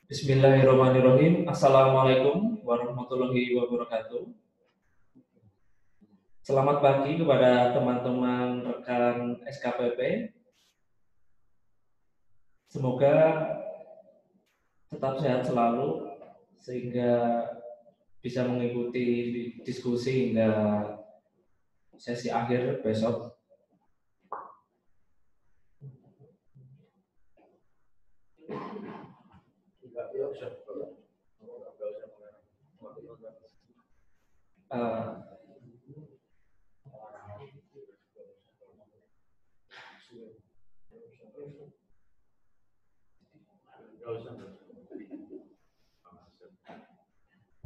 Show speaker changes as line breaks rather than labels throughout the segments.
Bismillahirrahmanirrahim. Assalamualaikum warahmatullahi wabarakatuh. Selamat pagi kepada teman-teman rekan SKPP. Semoga tetap sehat selalu sehingga bisa mengikuti diskusi hingga sesi akhir besok.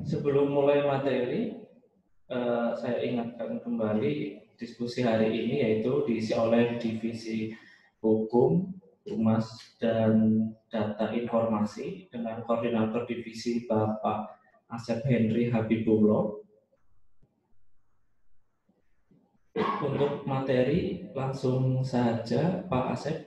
Sebelum mulai materi, saya ingatkan kembali diskusi hari ini yaitu diisi oleh Divisi Hukum, Humas, dan Data Informasi dengan Koordinator Divisi Bapak Asep Henry Habibullah. Untuk materi langsung saja Pak Asep.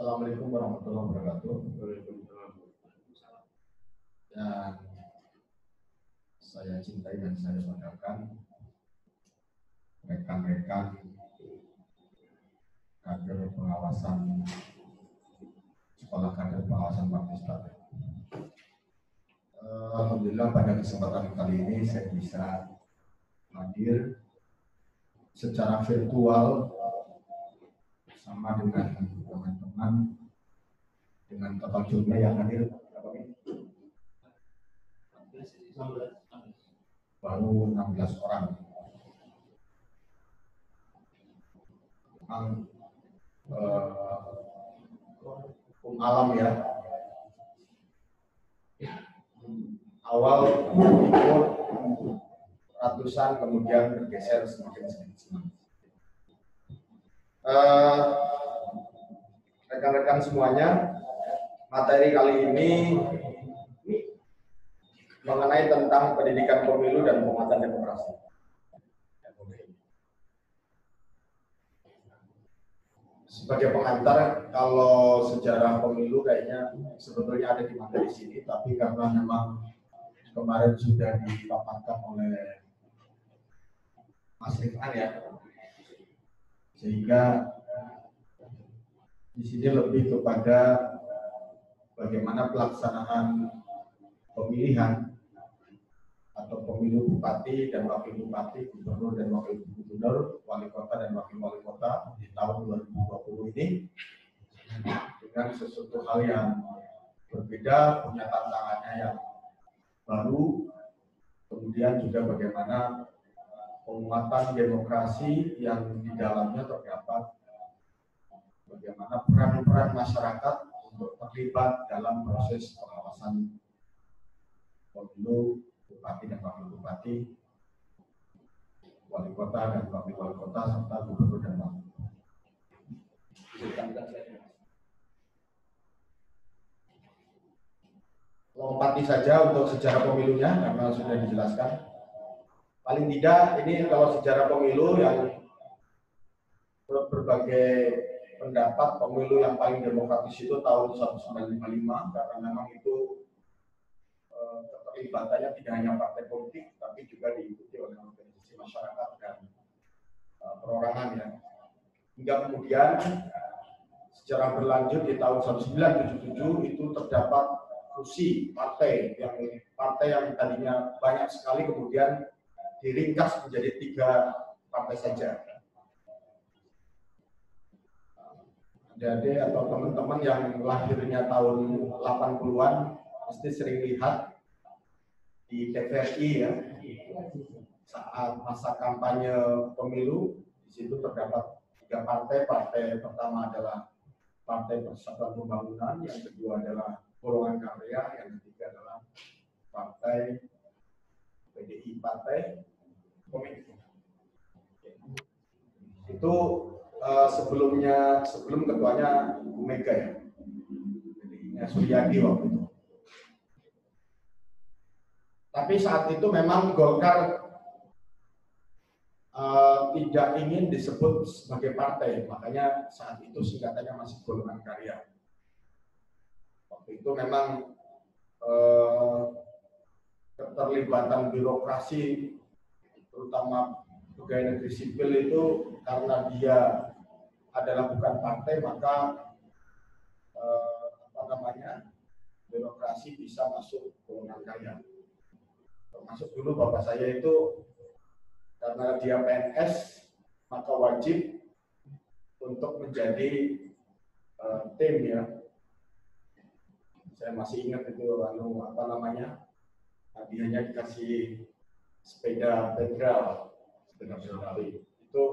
Assalamualaikum warahmatullahi wabarakatuh. Dan saya cintai dan saya banggakan rekan-rekan kader pengawasan sekolah kader pengawasan partisipatif. Alhamdulillah pada kesempatan kali ini saya bisa hadir secara virtual bersama dengan teman-teman dengan total jumlah yang hadir baru 16 orang. Memang alam ya. Awal ikut ratusan kemudian bergeser semakin sedikit. Rekan-rekan semuanya, materi kali ini mengenai tentang pendidikan pemilu dan penguatan demokrasi. Sebagai pengantar, kalau sejarah pemilu kayaknya sebetulnya ada di materi sini, tapi karena memang kemarin sudah dipaparkan oleh Mas Rifan ya, sehingga di sini lebih kepada bagaimana pelaksanaan pemilihan atau pemilu bupati dan wakil bupati, gubernur dan wakil gubernur, wali kota dan wakil wali kota di tahun 2020 ini dengan sesuatu hal yang berbeda, punya tantangannya yang baru, kemudian juga bagaimana penguatan demokrasi yang di dalamnya terdapat bagaimana peran-peran masyarakat untuk terlibat dalam proses pengawasan pemilu bupati dan wakil bupati, wali kota dan wakil wali kota, serta gubernur dan wakil. Lompati saja untuk sejarah pemilunya karena sudah dijelaskan. Paling tidak ini kalau sejarah pemilu yang berbagai pendapat pemilu yang paling demokratis itu tahun 1955 karena memang itu keterlibatannya tidak hanya partai politik tapi juga diikuti oleh organisasi masyarakat dan perorangan ya. Hingga kemudian secara berlanjut di tahun 1977 itu terdapat fusi partai yang tadinya banyak sekali kemudian diringkas menjadi 3 partai saja. Adik-adik atau teman-teman yang lahirnya tahun 80-an pasti sering lihat di TVRI ya, saat masa kampanye pemilu di situ terdapat 3 partai. Partai pertama adalah Partai Persatuan Pembangunan, yang kedua adalah Golongan Karya, yang ketiga adalah Partai PDI, Partai Komunis. Itu sebelum ketuanya Bu Mega ya, PDI-nya Suryadi waktu itu. Tapi saat itu memang Golkar tidak ingin disebut sebagai partai, makanya saat itu singkatannya masih Golongan Karya. Waktu itu memang keterlibatan birokrasi, terutama pegawai negeri sipil itu, karena dia adalah bukan partai, maka birokrasi bisa masuk golongan karya. Termasuk dulu bapak saya itu, karena dia PNS, maka wajib untuk menjadi tim ya. Saya masih ingat itu hadiahnya dikasih sepeda federal, itu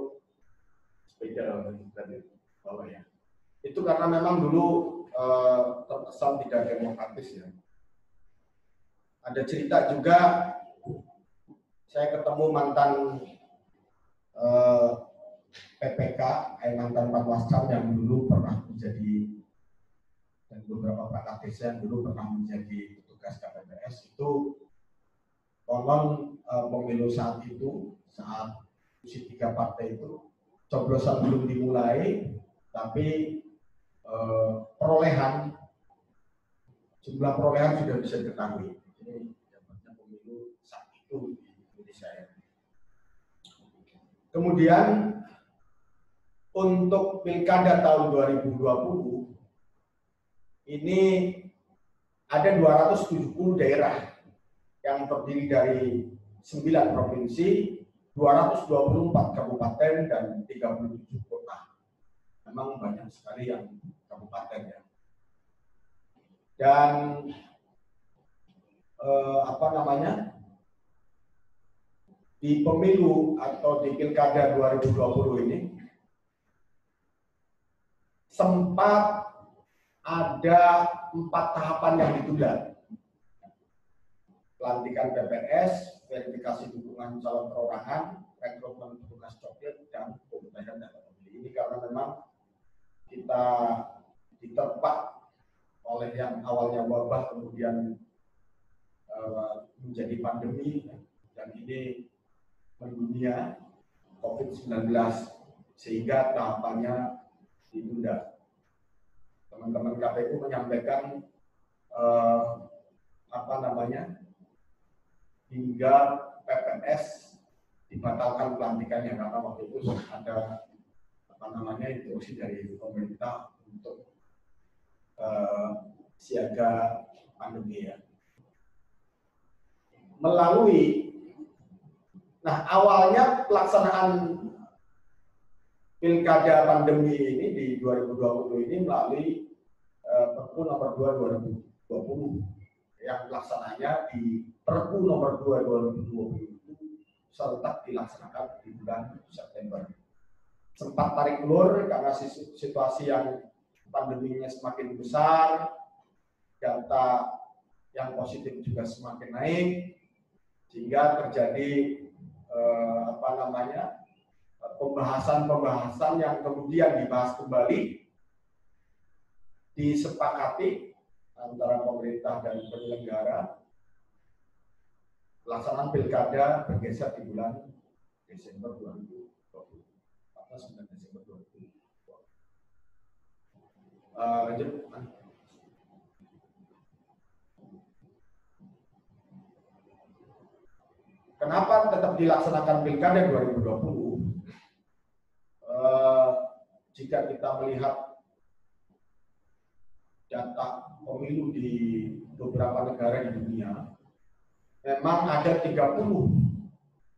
sepeda dari bawah ya. Itu karena memang dulu terkesan tidak demokratis ya. Ada cerita juga, saya ketemu mantan PPK, mantan Panwascam yang dulu pernah menjadi, dan beberapa perangkat desa yang dulu pernah menjadi petugas KPPS, itu konon pemilu saat itu, saat usia 3 partai itu, coblosan belum dimulai, tapi jumlah perolehan sudah bisa diketahui. Ini dapatnya pemilu saat itu di Indonesia ya. Kemudian untuk pilkada tahun 2020 ini ada 270 daerah yang terdiri dari 9 provinsi, 224 kabupaten dan 37 kota. Memang banyak sekali yang kabupaten ya. Dan di pemilu atau di pilkada 2020 ini sempat ada 4 tahapan yang ditunda. Pelantikan PPS, verifikasi dukungan calon perorangan, rekrutmen petugas coklit, dan pemudahan data pemilih. Ini karena memang kita diterpa oleh yang awalnya wabah kemudian menjadi pandemi, dan ini mendunia COVID-19 sehingga tahapannya ditunda. Teman-teman KPU menyampaikan hingga PPS dibatalkan pelantikannya karena waktu itu ada instruksi dari pemerintah untuk siaga pandemi ya. Awalnya pelaksanaan pilkada pandemi ini di 2020 ini melalui Perpu nomor 2 2020 yang pelaksananya di Perpu nomor 2 2020 itu serentak dilaksanakan di bulan September. Sempat tarik ulur karena situasi yang pandeminya semakin besar, data yang positif juga semakin naik, sehingga terjadi pembahasan yang kemudian dibahas kembali, disepakati antara pemerintah dan penyelenggara. Pelaksanaan pilkada bergeser di bulan Desember 2020 atau 9 Desember 2020. Lanjut. Kenapa tetap dilaksanakan pilkada 2020? Jika kita melihat data pemilu di beberapa negara di dunia, memang ada 30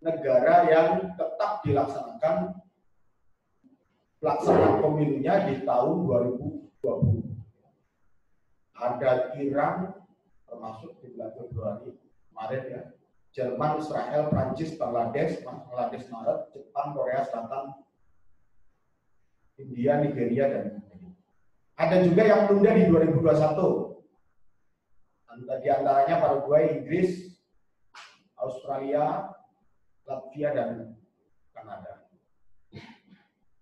negara yang tetap dilaksanakan pelaksanaan pemilunya di tahun 2020. Ada Iran, termasuk di bulan Februari kemarin ya, Jerman, Israel, Prancis, Bangladesh Maret, Jepang, Korea Selatan, India, Nigeria, dan ada juga yang menunda di 2021. Di antaranya Paraguay, Inggris, Australia, Latvia, dan Kanada.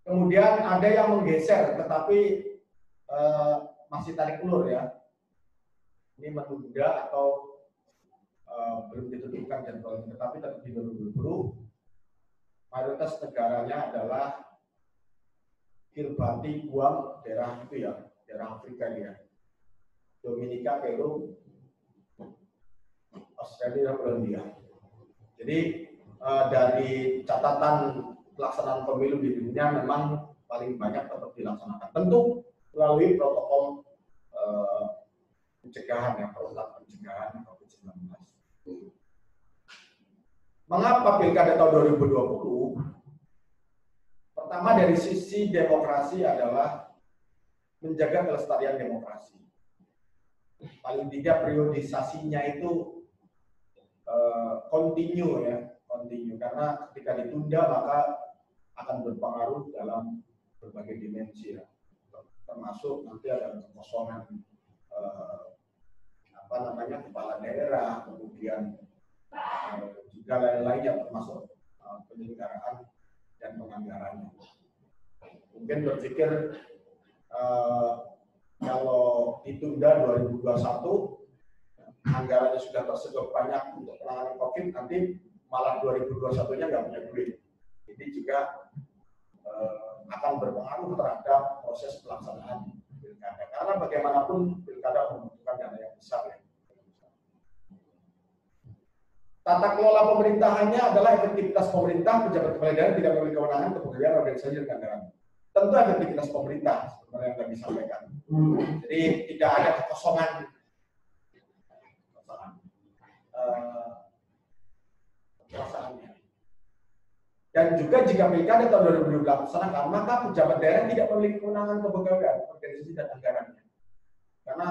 Kemudian ada yang menggeser, tetapi masih tarik ulur ya. Ini menunda atau belum ditentukan jadwalnya, tetapi tetap di 2020 mayoritas negaranya adalah Kiribati, Guam, daerah itu ya, daerah Afrika ya, Dominika, Peru, Australia, Colombia. Jadi dari catatan pelaksanaan pemilu di dunia memang paling banyak tetap dilaksanakan. Tentu melalui protokol pencegahan ya, protokol pencegahan COVID-19. Mengapa pilkada tahun 2020? Pertama dari sisi demokrasi adalah menjaga kelestarian demokrasi. Paling tidak periodisasinya itu continue ya, continue, karena ketika ditunda maka akan berpengaruh dalam berbagai dimensi ya. Termasuk nanti ada kekosongan kepala daerah, kemudian juga lain-lainnya termasuk penyelenggaraan dan penganggarannya. Mungkin berpikir kalau ditunda 2021 anggarannya sudah tersedot banyak untuk penanganan COVID, nanti malah 2021-nya nggak punya duit. Ini juga akan berpengaruh terhadap proses pelaksanaan pilkada. Karena bagaimanapun pilkada membutuhkan dana yang besar ya. Tata kelola pemerintahannya adalah efektivitas pemerintah, pejabat kepala daerah tidak memiliki kewenangan, kepegawaian, organisasi dan anggaran. Tentu efektivitas pemerintah seperti yang tadi disampaikan. Jadi tidak ada kekosongan kekuasaannya. Dan juga jika pilkada tahun 2020 dilaksanakan, maka pejabat daerah tidak memiliki kewenangan, kepegawaian, organisasi dan anggarannya. Karena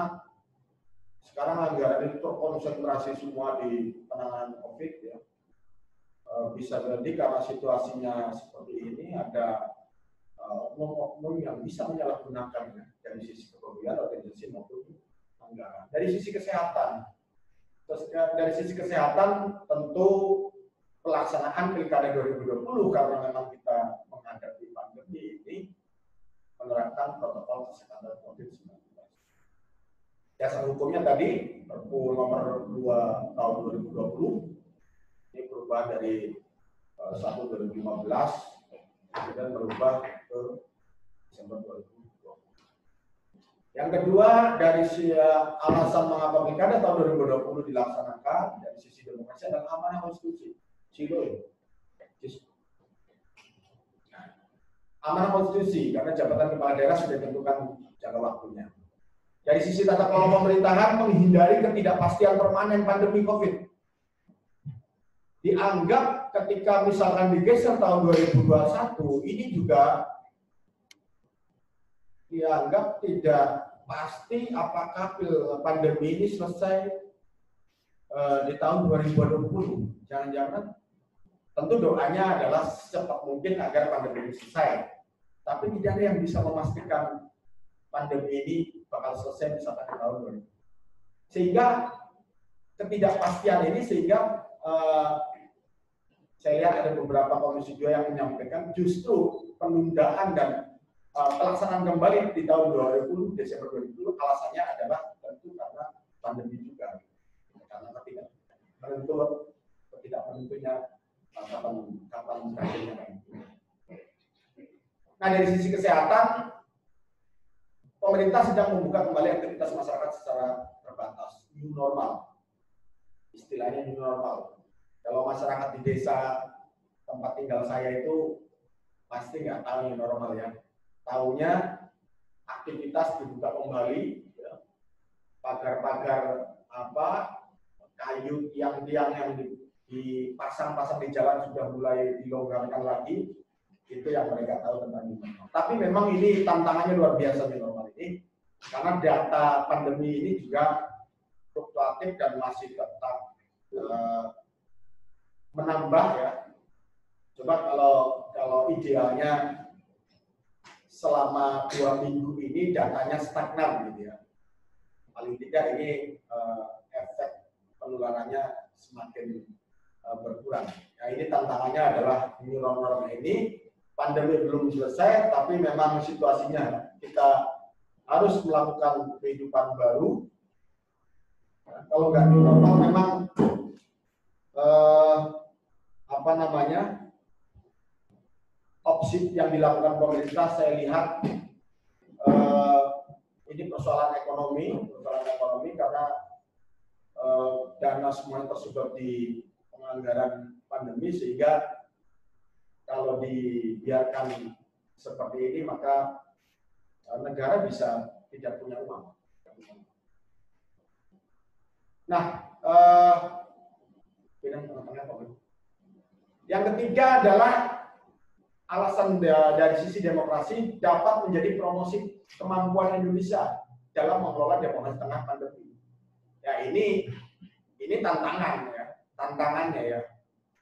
sekarang anggaran itu terkonsentrasi semua di penanganan COVID ya. Bisa jadi karena situasinya seperti ini ada oknum-oknum yang bisa menyalahgunakannya dari sisi kepegawaian, organisasi maupun anggaran. Dari sisi kesehatan, tentu pelaksanaan pilkada 2020 karena memang kita menghadapi pandemi ini menerapkan protokol kesehatan COVID-19. Dasar hukumnya tadi Perpu nomor 2 tahun 2020 ini perubahan dari 1 2015 dan berubah ke Desember 2020. Yang kedua dari alasan mengapa pilkada tahun 2020 dilaksanakan dari sisi demokrasi adalah amanah konstitusi. Amanah konstitusi karena jabatan kepala daerah sudah ditentukan jangka waktunya. Dari sisi tata kelola pemerintahan menghindari ketidakpastian permanen pandemi COVID. Dianggap ketika misalkan digeser tahun 2021, ini juga dianggap tidak pasti apakah pandemi ini selesai di tahun 2020. Jangan-jangan tentu doanya adalah secepat mungkin agar pandemi ini selesai. Tapi tidak ada yang bisa memastikan pandemi ini bakal selesai misalkan di tahun 2020. Sehingga ketidakpastian ini saya lihat ada beberapa komisi juga yang menyampaikan justru penundaan dan pelaksanaan kembali di tahun 2020 Desember 2020 alasannya adalah tentu karena pandemi juga, karena tidak menentunya kapan berakhirnya. Nah dari sisi kesehatan pemerintah sedang membuka kembali aktivitas masyarakat secara terbatas, new normal. Istilahnya new normal. Kalau masyarakat di desa tempat tinggal saya itu pasti nggak tahu new normal ya. Taunya aktivitas dibuka kembali, ya. Pagar-pagar kayu tiang-tiang yang dipasang-pasang di jalan sudah mulai dilonggarkan lagi. Itu yang mereka tahu tentang new normal. Tapi memang ini tantangannya luar biasa new normal ini, karena data pandemi ini juga fluktuatif dan masih tetap menambah ya. Coba kalau idealnya selama 2 minggu ini datanya stagnan gitu ya. Paling tidak ini efek penularannya semakin berkurang. Nah ini tantangannya adalah new normal ini. Pandemi belum selesai, tapi memang situasinya kita harus melakukan kehidupan baru. Kalau nggak new normal, memang yang dilakukan pemerintah saya lihat ini persoalan ekonomi karena dana semuanya tersedot di penganggaran pandemi, sehingga kalau dibiarkan seperti ini maka negara bisa tidak punya uang. Nah, yang ketiga adalah alasan dari sisi demokrasi dapat menjadi promosi kemampuan Indonesia dalam mengelola demokrasi tengah pandemi. Ya ini tantangannya ya.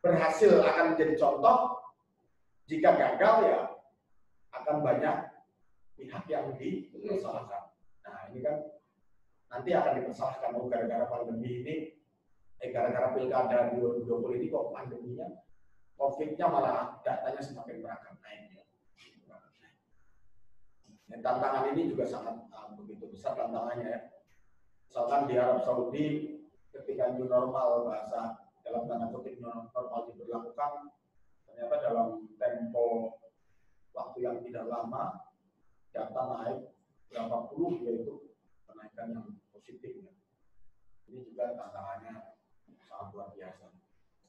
Berhasil akan menjadi contoh, jika gagal ya akan banyak pihak yang dipersalahkan. Nah ini kan nanti akan dipersalahkan, gara-gara pandemi ini, gara-gara pilkada 2020 ini kok pandeminya, COVID-nya malah datanya semakin beragam naik. Ya, tantangan ini juga sangat begitu besar tantangannya ya. Misalkan di Arab Saudi ketika new normal, bahasa dalam tanda kutip new normal diberlakukan, ternyata dalam tempo waktu yang tidak lama data naik berapa puluh, yaitu kenaikan yang positif ya. Ini juga tantangannya sangat luar biasa.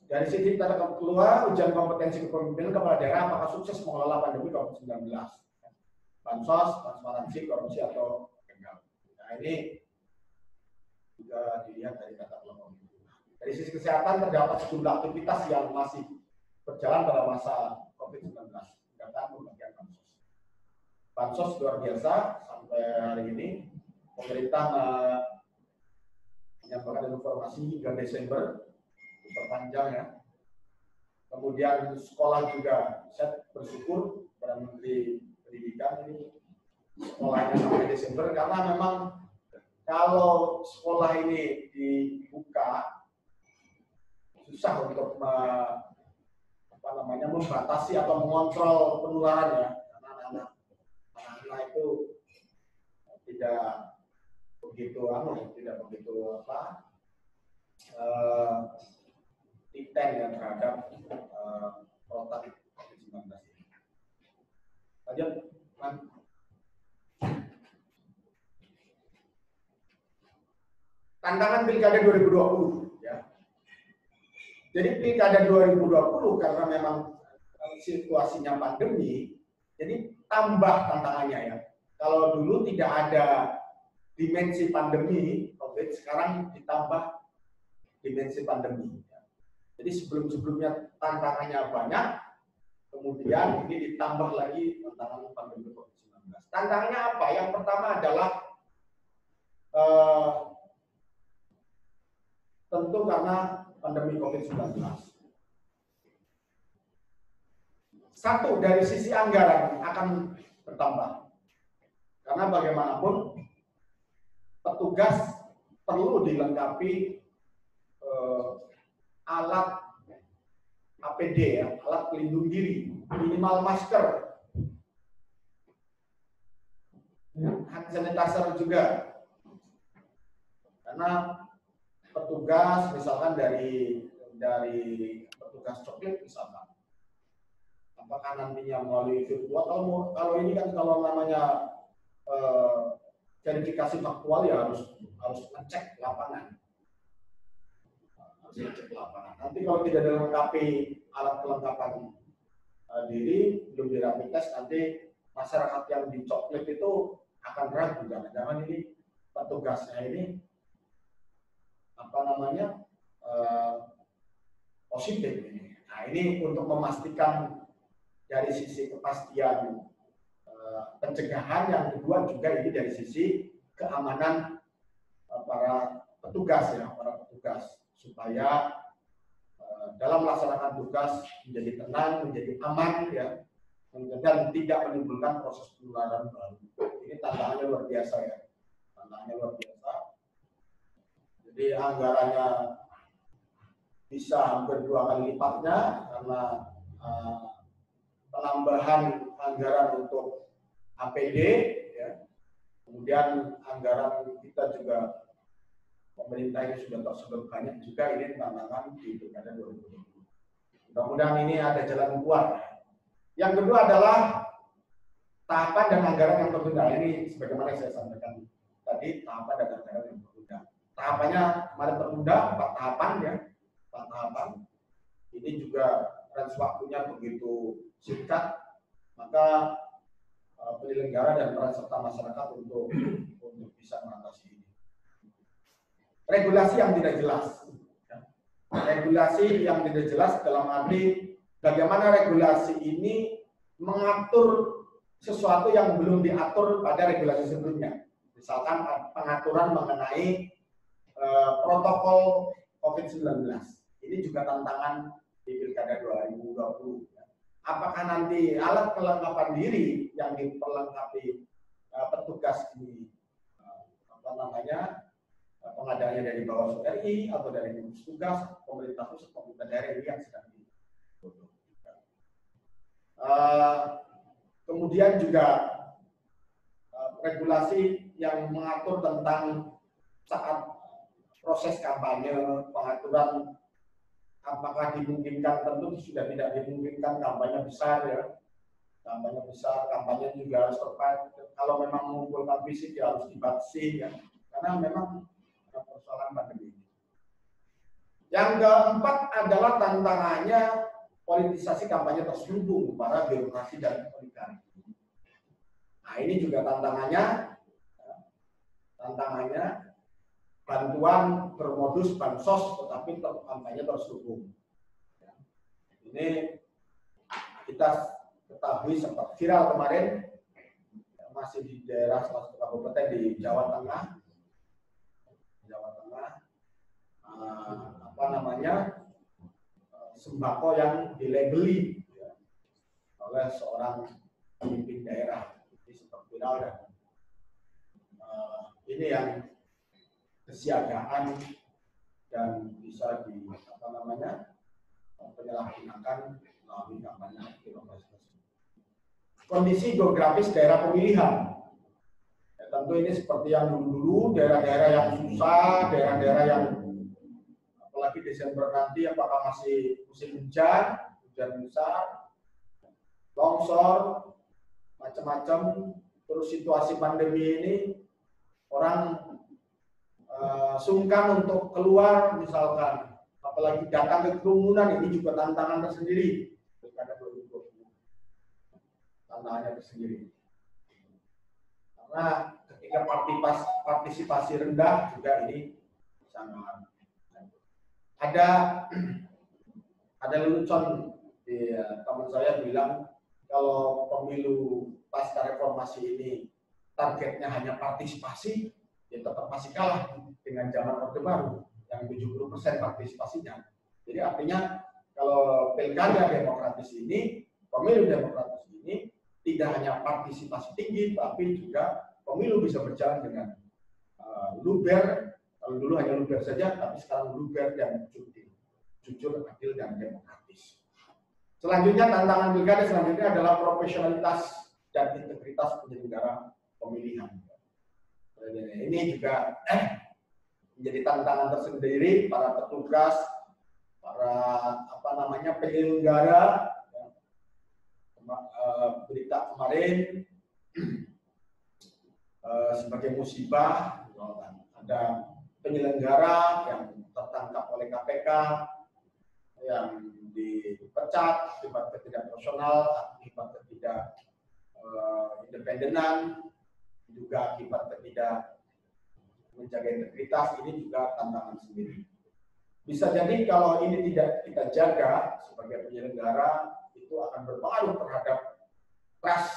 Dari sisi tata kelola, ujian kompetensi kepemimpinan kepala daerah apakah sukses mengelola pandemi COVID-19, bansos, transparansi, korupsi atau gagal. Nah ini juga dilihat dari tata kelola. Dari sisi kesehatan terdapat sejumlah aktivitas yang masih berjalan pada masa COVID-19. Data pembagian bansos. Bansos luar biasa sampai hari ini. Pemerintah menyampaikan informasi hingga Desember, diperpanjang ya. Kemudian sekolah juga, saya bersyukur kepada Menteri Pendidikan ini sekolahnya sampai Desember, karena memang kalau sekolah ini dibuka susah untuk membatasi atau mengontrol penularan ya, karena anak-anak itu tidak begitu titen ya terhadap protokol COVID-19 ini. Lanjut, tantangan pilkada 2020 ya. Jadi pilkada 2020 karena memang situasinya pandemi, jadi tambah tantangannya ya. Kalau dulu tidak ada dimensi pandemi COVID, sekarang ditambah dimensi pandemi. Jadi sebelum-sebelumnya tantangannya banyak, kemudian ini ditambah lagi tantangan pandemi COVID-19. Tantangannya apa? Yang pertama adalah tentu karena pandemi COVID-19. Satu, dari sisi anggaran akan bertambah. Karena bagaimanapun petugas perlu dilengkapi alat APD ya, alat pelindung diri, minimal masker, hand sanitizer juga. Karena petugas misalkan dari petugas coklit misalkan, apakah nantinya melalui virtual, kalau ini kan kalau namanya verifikasi faktual ya harus ngecek lapangan. Nanti kalau tidak dilengkapi alat kelengkapan diri, belum di rapid test, nanti masyarakat yang dicoklit itu akan ragu, jangan-jangan ini petugasnya ini positif ini. Nah ini untuk memastikan dari sisi kepastian pencegahan, yang kedua juga ini dari sisi keamanan para petugas supaya dalam melaksanakan tugas menjadi tenang, menjadi aman ya, dan tidak menimbulkan proses penularan baru. Ini tantangannya luar biasa ya, Jadi anggarannya bisa hampir 2 kali lipatnya karena penambahan anggaran untuk APD ya. Kemudian anggaran kita juga, pemerintah ini sudah tersedot banyak juga, ini tantangan di pilkada 2020. Mudah-mudahan ini ada jalan keluar. Yang kedua adalah tahapan dan anggaran yang tertunda. Ini sebagaimana saya sampaikan tadi, tahapan dan anggaran yang tertunda. Tahapannya kemarin tertunda 4 tahapan ya, 4 tahapan. Ini juga range waktunya begitu singkat, maka penyelenggara dan peran serta masyarakat untuk bisa mengatasi ini. Regulasi yang tidak jelas. Regulasi yang tidak jelas dalam arti bagaimana regulasi ini mengatur sesuatu yang belum diatur pada regulasi sebelumnya. Misalkan pengaturan mengenai protokol COVID-19. Ini juga tantangan di Pilkada 2020. Apakah nanti alat kelengkapan diri yang diperlengkapi petugas di pengadaannya dari Bawaslu RI atau dari gugus tugas pemerintah pusat, pemerintah daerah ini yang sedang digodok. Kemudian juga regulasi yang mengatur tentang saat proses kampanye, pengaturan apakah dimungkinkan, tentu sudah tidak dimungkinkan kampanye besar ya. Kampanye besar, kampanye juga harus tepat. Kalau memang mengumpulkan fisik ya harus dibatasi ya. Karena memang ada persoalan pandemi. Yang keempat adalah tantangannya politisasi kampanye terselubung para birokrasi dan oligarki. Nah ini juga tantangannya bantuan bermodus bansos tetapi kampanye terselubung. Ini kita ketahui sempat viral kemarin, masih di daerah salah satu kabupaten di Jawa Tengah, sembako yang dilabeli oleh seorang pemimpin daerah. Ini sempat viral dan ini yang kesiagaan dan bisa penyalahgunakan melalui kampanye birokrasi. Kondisi geografis daerah pemilihan. Ya, tentu ini seperti yang dulu daerah-daerah yang susah, daerah-daerah yang apalagi Desember nanti apakah masih musim hujan besar, longsor, macam-macam. Terus situasi pandemi ini orang sungkan untuk keluar misalkan, apalagi datang ke kerumunan, ini juga tantangan tersendiri. Tantangannya tersendiri. Karena ketika partisipasi rendah juga ini sangat ada lelucon teman saya bilang kalau pemilu pasca reformasi ini targetnya hanya partisipasi, ya tetap masih kalah dengan zaman Orde Baru yang 70% partisipasinya. Jadi artinya kalau pilkada demokratis ini, pemilu demokratis ini tidak hanya partisipasi tinggi, tapi juga pemilu bisa berjalan dengan luber. Kalau dulu hanya luber saja, tapi sekarang luber dan jujur, adil dan demokratis. Selanjutnya tantangan pilkada selanjutnya adalah profesionalitas dan integritas penyelenggara pemilihan. Ini juga menjadi tantangan tersendiri para petugas, para penyelenggara. Berita kemarin sebagai musibah, ada penyelenggara yang tertangkap oleh KPK yang dipecat akibat ketidakprofesional, akibat independenan, juga akibat tidak menjaga integritas. Ini juga tantangan sendiri. Bisa jadi kalau ini tidak kita jaga sebagai penyelenggara, itu akan berpengaruh terhadap trust,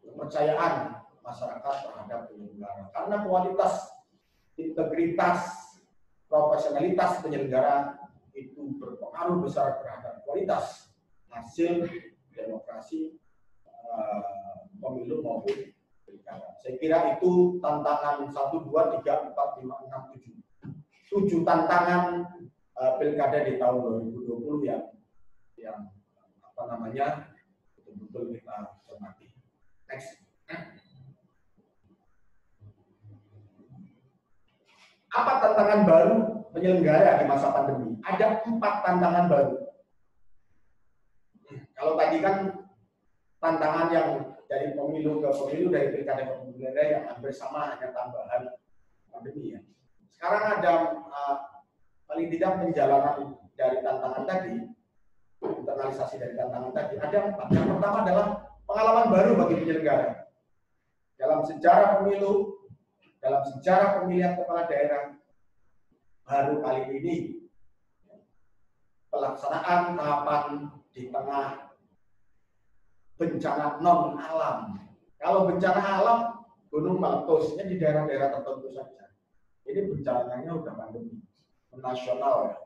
kepercayaan masyarakat terhadap penyelenggara. Karena kualitas, integritas, profesionalitas penyelenggara itu berpengaruh besar terhadap kualitas hasil demokrasi pemilu maupun pilkada. Saya kira itu tantangan 1, 2, 3, 4, 5, 6, 7 tantangan pilkada di tahun 2020 yang betul-betul kita cermati. Next. Apa tantangan baru penyelenggara di masa pandemi? Ada 4 tantangan baru. Kalau tadi kan tantangan yang dari pemilu ke pemilu, dari pilkada ke pilkada yang hampir sama, hanya tambahan pandemi ya. Sekarang ada paling tidak penjalanan dari tantangan tadi, internalisasi dari tantangan tadi, ada 4. Yang pertama adalah pengalaman baru bagi penyelenggara. Dalam sejarah pemilu, dalam sejarah pemilihan kepala daerah, baru kali ini pelaksanaan tahapan di tengah bencana non alam. Kalau bencana alam, gunung meletusnya di daerah-daerah tertentu saja. Ini bencananya udah pandemi nasional ya.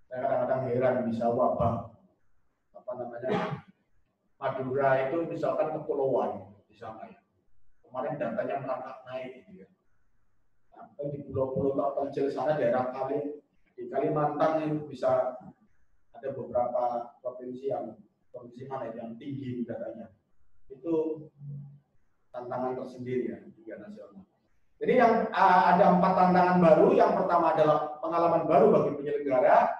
Saya kadang-kadang heran, bisa wabah apa namanya Madura itu misalkan kepulauan di sana ya. Kemarin datanya merangkak naik gitu ya. Nah, di pulau-pulau terpencil sana daerah di Kalimantan itu bisa ada beberapa provinsi mana yang tinggi datanya. Itu tantangan tersendiri ya di nasional. Jadi yang ada 4 tantangan baru. Yang pertama adalah pengalaman baru bagi penyelenggara.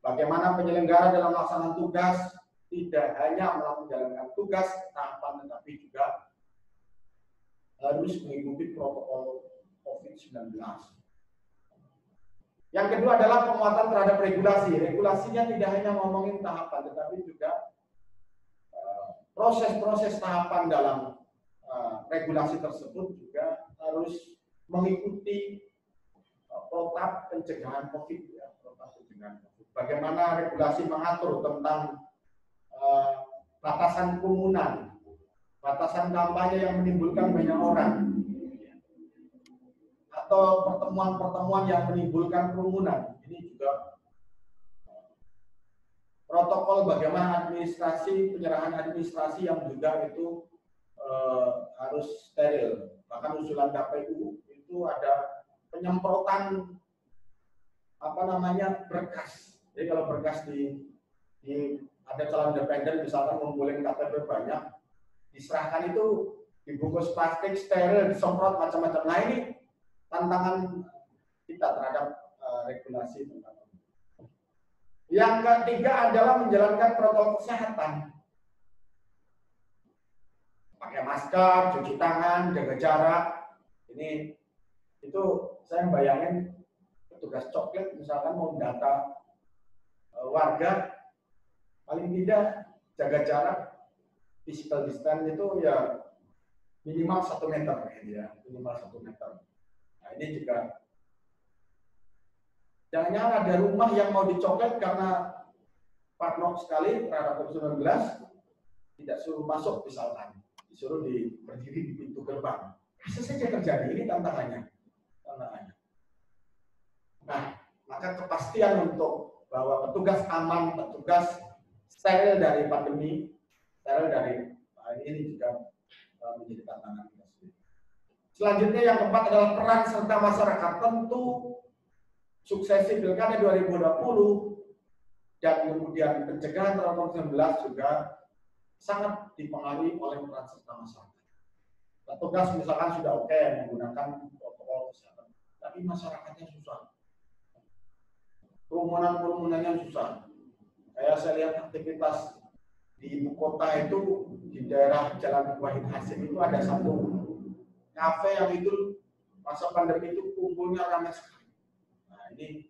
Bagaimana penyelenggara dalam melaksanakan tugas tidak hanya menjalankan tugas tahapan, tetapi juga harus mengikuti protokol COVID-19. Yang kedua adalah penguatan terhadap regulasi. Regulasinya tidak hanya ngomongin tahapan, tetapi juga proses-proses tahapan dalam regulasi tersebut juga harus mengikuti protap pencegahan COVID ya, protap pencegahan COVID. Bagaimana regulasi mengatur tentang batasan kerumunan, batasan kampanye yang menimbulkan banyak orang, atau pertemuan-pertemuan yang menimbulkan kerumunan. Ini juga protokol bagaimana penyerahan administrasi yang juga itu harus steril. Bahkan usulan KPU itu ada penyemprotan berkas. Jadi kalau berkas di ada calon independen misalkan ngumpulin KTP banyak, diserahkan itu dibungkus plastik steril, disemprot macam-macam. Nah ini tantangan kita terhadap regulasi tentang. Yang ketiga adalah menjalankan protokol kesehatan. Pakai masker, cuci tangan, jaga jarak. Itu saya bayangin petugas coklat misalkan mau data warga, paling tidak jaga jarak, physical distance itu ya minimal 1 meter ya, minimal 1 meter. Nah ini juga jangan-jangan ada rumah yang mau dicoklat karena parno sekali terhadap COVID-19, tidak suruh masuk misalkan, disuruh berdiri di pintu gerbang. Bisa saja terjadi, ini tantangannya. Nah, maka kepastian untuk bahwa petugas aman, petugas steril dari pandemi, steril dari ini juga menjadi tantangan kita sendiri. Selanjutnya yang keempat adalah peran serta masyarakat. Tentu suksesi pilkada 2020 dan kemudian pencegahan terhadap COVID-19 juga sangat dipengaruhi oleh peran serta masyarakat. Petugas misalkan sudah oke menggunakan protokol kesehatan, tapi masyarakatnya susah. Kerumunan-kerumunannya susah. Saya lihat aktivitas di ibu kota itu, di daerah Jalan Wahid Hasim itu ada satu kafe yang itu masa pandemi itu kumpulnya ramai sekali. Nah ini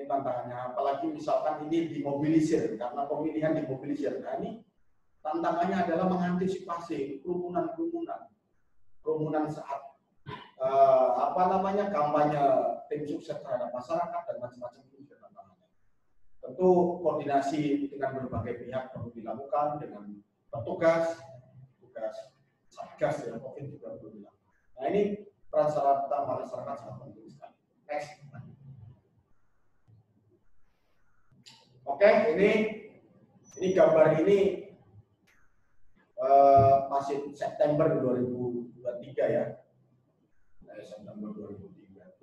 tantangannya, apalagi misalkan ini dimobilisir, karena pemilihan dimobilisir. Nah ini tantangannya adalah mengantisipasi kerumunan saat kampanye tim sukses terhadap masyarakat dan macam-macam itu juga tantangannya. Tentu koordinasi dengan berbagai pihak perlu dilakukan dengan petugas satgas ya, COVID juga perlu dilakukan. Nah ini peran serta masyarakat sangat penting sekali. Next. Oke, ini gambar ini masih September 2023 ya. September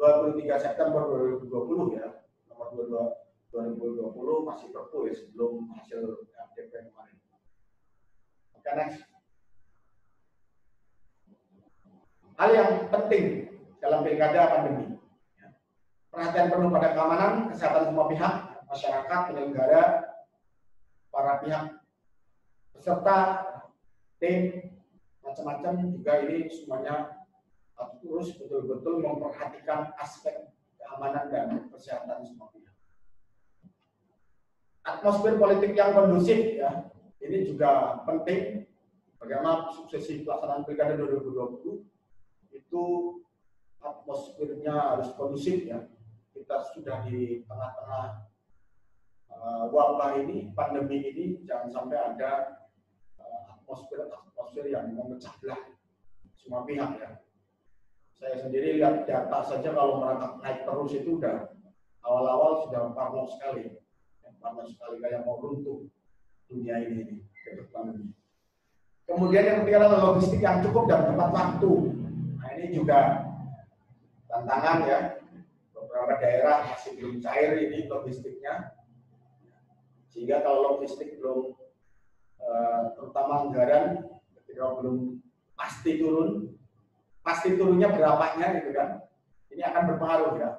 23 September 2020 ya. Nomor 22 2020 masih perpu ya, sebelum hasil RDP kemarin. Oke, next. Hal yang penting dalam pilkada pandemi. Perhatian penuh pada keamanan, kesehatan semua pihak, masyarakat, penyelenggara, para pihak peserta, tim, macam-macam juga ini semuanya harus betul-betul memperhatikan aspek keamanan dan kesehatan semua pihak. Atmosfer politik yang kondusif ya, ini juga penting. Bagaimana suksesi pelaksanaan Pilkada 2020 itu atmosfernya harus kondusif ya. Kita sudah di tengah-tengah wabah ini, pandemi ini, jangan sampai ada atmosfer yang memecah belah semua pihak ya. Saya sendiri lihat data saja kalau merangkak naik terus itu udah awal-awal sudah parno sekali kayak mau runtuh dunia ini ke depan ini. Kemudian yang ketiga adalah logistik yang cukup dan tepat waktu. Nah ini juga tantangan ya. Beberapa daerah masih belum cair ini logistiknya. Sehingga kalau logistik belum terutama anggaran ketika belum pasti turunnya berapanya gitu kan, ini akan berpengaruh ya,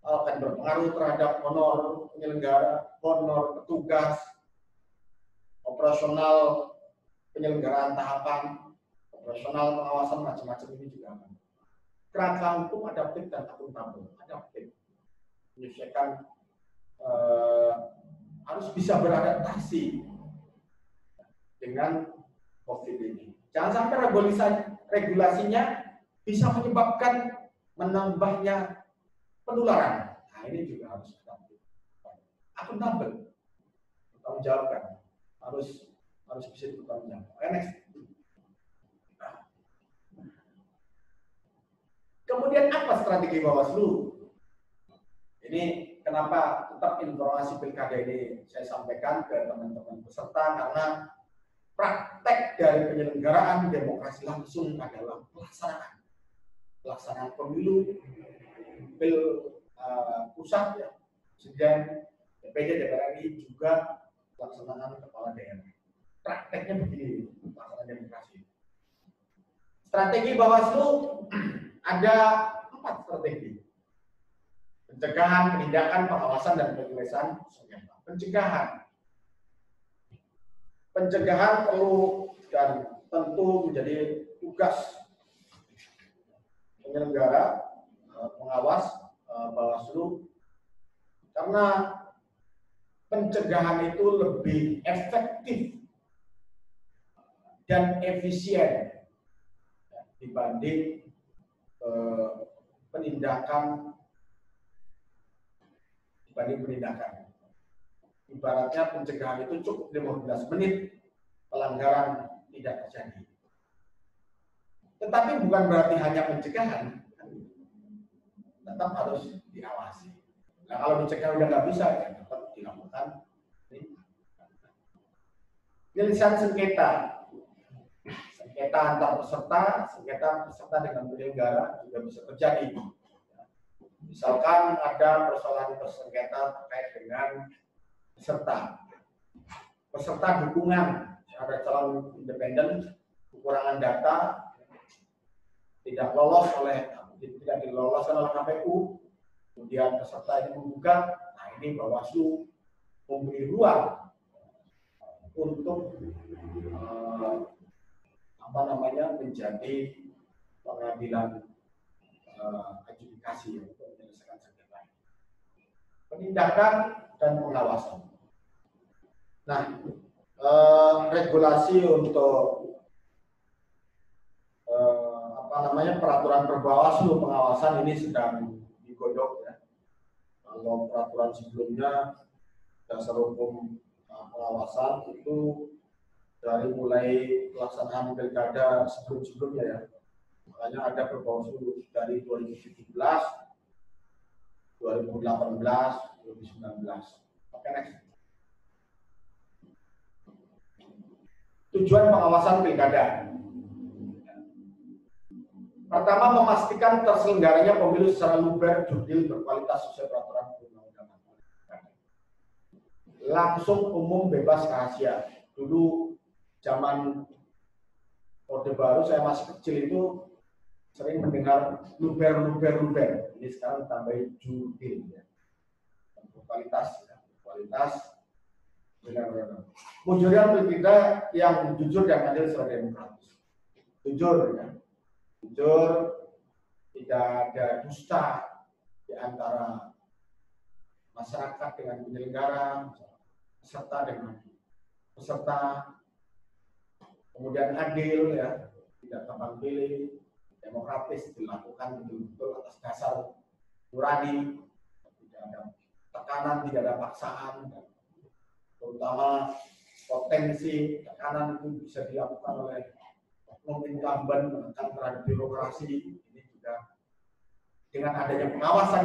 akan berpengaruh terhadap honor penyelenggara, honor petugas, operasional penyelenggaraan tahapan, operasional pengawasan macam-macam ini juga akan. Kerangka hukum adaptif dan akuntabel, adaptif, menyesuaikan harus bisa beradaptasi dengan COVID ini. Jangan sampai regulasinya bisa menyebabkan menambahnya penularan. Nah ini juga harus akuntabel, bertanggung jawabkan, harus bisa bertanggung jawab. Next. Kemudian apa strategi Bawaslu? Ini kenapa tetap informasi pilkada ini saya sampaikan ke teman-teman peserta, karena praktek dari penyelenggaraan demokrasi langsung adalah pelaksanaan pemilu, pusat ya, presiden, DPD, DPR RI juga pelaksanaan kepala daerah. Prakteknya begini, pelaksanaan demokrasi. Strategi Bawaslu ada 4 strategi. Pencegahan, penindakan, pengawasan, dan penyelesaian sengketa. Pencegahan perlu dan tentu menjadi tugas penyelenggara, pengawas Bawaslu, karena pencegahan itu lebih efektif dan efisien dibanding penindakan. Ibaratnya pencegahan itu cukup 15 menit, pelanggaran tidak terjadi. Tetapi bukan berarti hanya pencegahan, tetap harus diawasi. Nah kalau dicegah udah nggak bisa, ya tetap dilakukan. Penyelesaian sengketa antar peserta, sengketa peserta dengan penyelenggara juga bisa terjadi. Misalkan ada persoalan sengketa terkait dengan peserta dukungan, ada calon independen, kekurangan data, tidak diloloskan oleh KPU, kemudian peserta ini menggugat. Nah ini Bawaslu memberi ruang untuk menjadi pengadilan adjudikasi untuk menyelesaikan sengketa. Penindakan dan pengawasan. Nah, regulasi untuk peraturan perbawaslu pengawasan ini sedang digodok ya. Kalau peraturan sebelumnya dasar hukum pengawasan itu dari mulai pelaksanaan pilkada sebelum-sebelumnya ya. Makanya ada perbawaslu dari 2017, 2018, 2019. Oke, next. Tujuan pengawasan pilkada. Pertama, memastikan terselenggaranya pemilu secara luber, jurdil, berkualitas sesuai peraturan perundang-undangan. Langsung, umum, bebas, rahasia. Dulu zaman Orde Baru saya masih kecil itu sering mendengar luber. Ini sekarang tambahin jurdil ya. Berkualitas, Benar-benar. Wujudnya pilkada yang jujur dan adil serta demokratis. Jujur, ya. Jujur, tidak ada dusta di antara masyarakat dengan penyelenggara, peserta dengan peserta, kemudian adil, ya, tidak tebang pilih, demokratis dilakukan betul-betul atas dasar nurani, tidak ada tekanan, tidak ada paksaan, terutama potensi tekanan itu bisa dilakukan oleh oknum incumbent menekan terhadap birokrasi. Ini juga dengan adanya pengawasan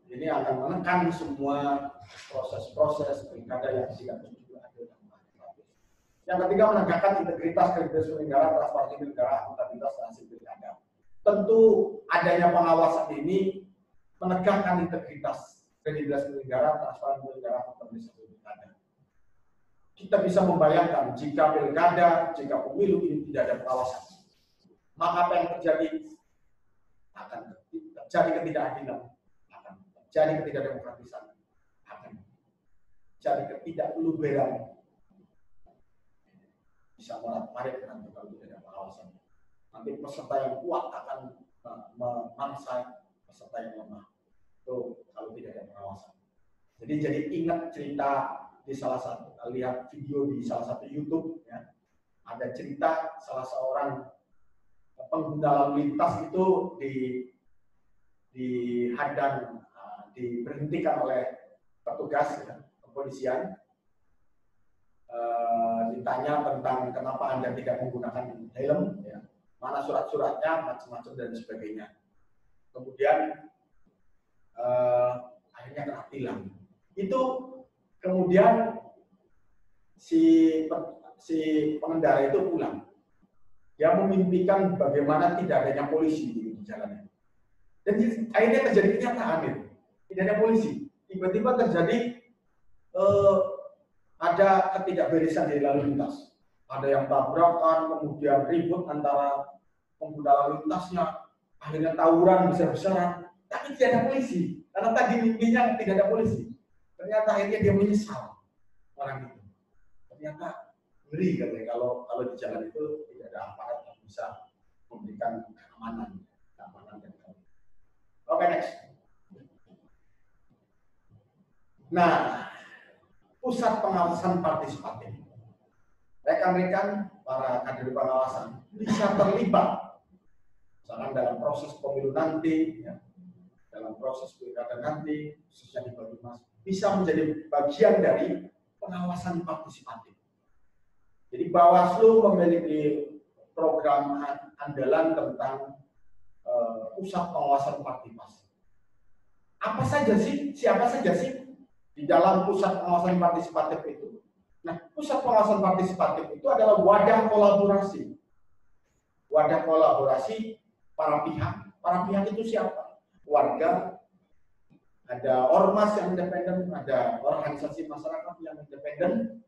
ini akan menekan semua proses-proses pilkada yang tidak jujur, adil, dan demokratis. Yang ketiga, menegakkan integritas, kredibilitas penyelenggara, transparansi penyelenggara, akuntabilitas hasil pilkada. Tentu adanya pengawasan ini menegakkan integritas, kredibilitas penyelenggara, transparansi penyelenggara, akuntabilitas hasil pilkada. Kita bisa membayangkan jika pilkada, jika pemilu ini tidak ada pengawasan, maka apa yang terjadi? Akan terjadi ketidakadilan, akan terjadi ketidakdemokratisan, akan terjadi ketidakluberan. Bisa morat-marit nanti kalau tidak ada pengawasan. Nanti peserta yang kuat akan memangsa peserta yang lemah. Itu kalau tidak ada pengawasan. Jadi ingat cerita di salah satu, lihat video di salah satu YouTube, ya, ada cerita salah seorang pengguna lalu lintas itu dihadang, diberhentikan oleh petugas, ya, kepolisian, ditanya tentang kenapa Anda tidak menggunakan helm, ya, mana surat-suratnya, macam-macam dan sebagainya. Kemudian akhirnya kena tilang. Itu kemudian si pengendara itu pulang. Dia memimpikan bagaimana tidak adanya polisi di jalannya. Dan akhirnya terjadi kenyataan itu. Tidak ada polisi. Tiba-tiba terjadi ada ketidakberesan di lalu lintas. Ada yang tabrakan, kemudian ribut antara pengguna lalu lintasnya, akhirnya tawuran besar-besaran. Tapi tidak ada polisi. Karena tadi mimpinya tidak ada polisi. Ternyata akhirnya dia menyesal orang itu. Ternyata ngeri katanya kalau di jalan itu tidak ada aparat yang bisa memberikan keamanan dan keamanan. Oke, next. Nah, pusat pengawasan partisipatif. Rekan-rekan para kader pengawasan bisa terlibat, misalkan dalam proses pemilu nanti, ya, dalam proses pilkada nanti, khususnya di Banyumas, bisa menjadi bagian dari pengawasan partisipatif. Jadi Bawaslu memiliki program andalan tentang pusat pengawasan partisipasi. Apa saja sih? Siapa saja sih di dalam pusat pengawasan partisipatif itu? Nah, pusat pengawasan partisipatif itu adalah wadah kolaborasi. Wadah kolaborasi para pihak. Para pihak itu siapa? Warga, ada ormas yang independen, ada organisasi masyarakat yang independen.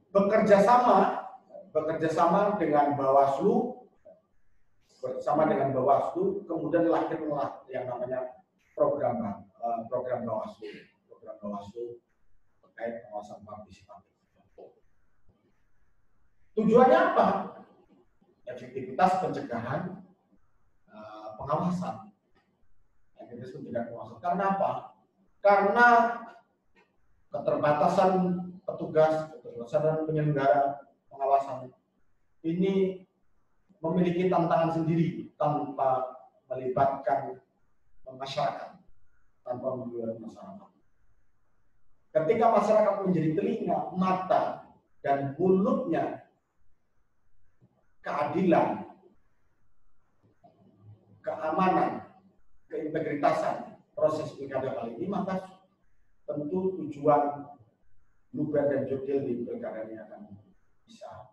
Bekerja sama dengan Bawaslu, kemudian lahirlah yang namanya program Bawaslu terkait pengawasan partisipatif. Tujuannya apa? Efektivitas pencegahan pengawasan. Efektivitas pencegahan pengawasan. Karena apa? Karena keterbatasan petugas, keterbatasan penyelenggara pengawasan ini memiliki tantangan sendiri tanpa melibatkan masyarakat, tanpa melibatkan masyarakat. Ketika masyarakat menjadi telinga, mata, dan mulutnya keadilan, keamanan, keintegritasan proses pilkada kali ini, maka tentu tujuan luber dan jurdil di pilkada ini akan bisa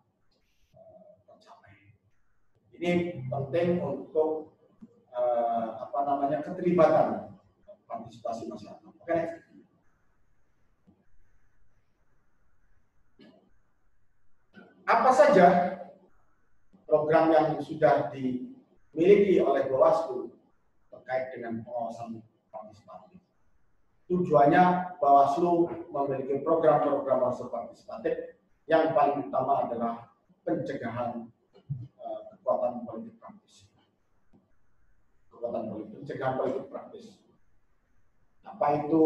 tercapai. Ini penting untuk keterlibatan partisipasi masyarakat. Oke, next. Apa saja program yang sudah dimiliki oleh Bawaslu terkait dengan pengawasan partisipatif. Tujuannya Bawaslu memiliki program-program partisipatif yang paling utama adalah pencegahan kekuatan politik praktis. Pencegahan politik praktis. Apa itu?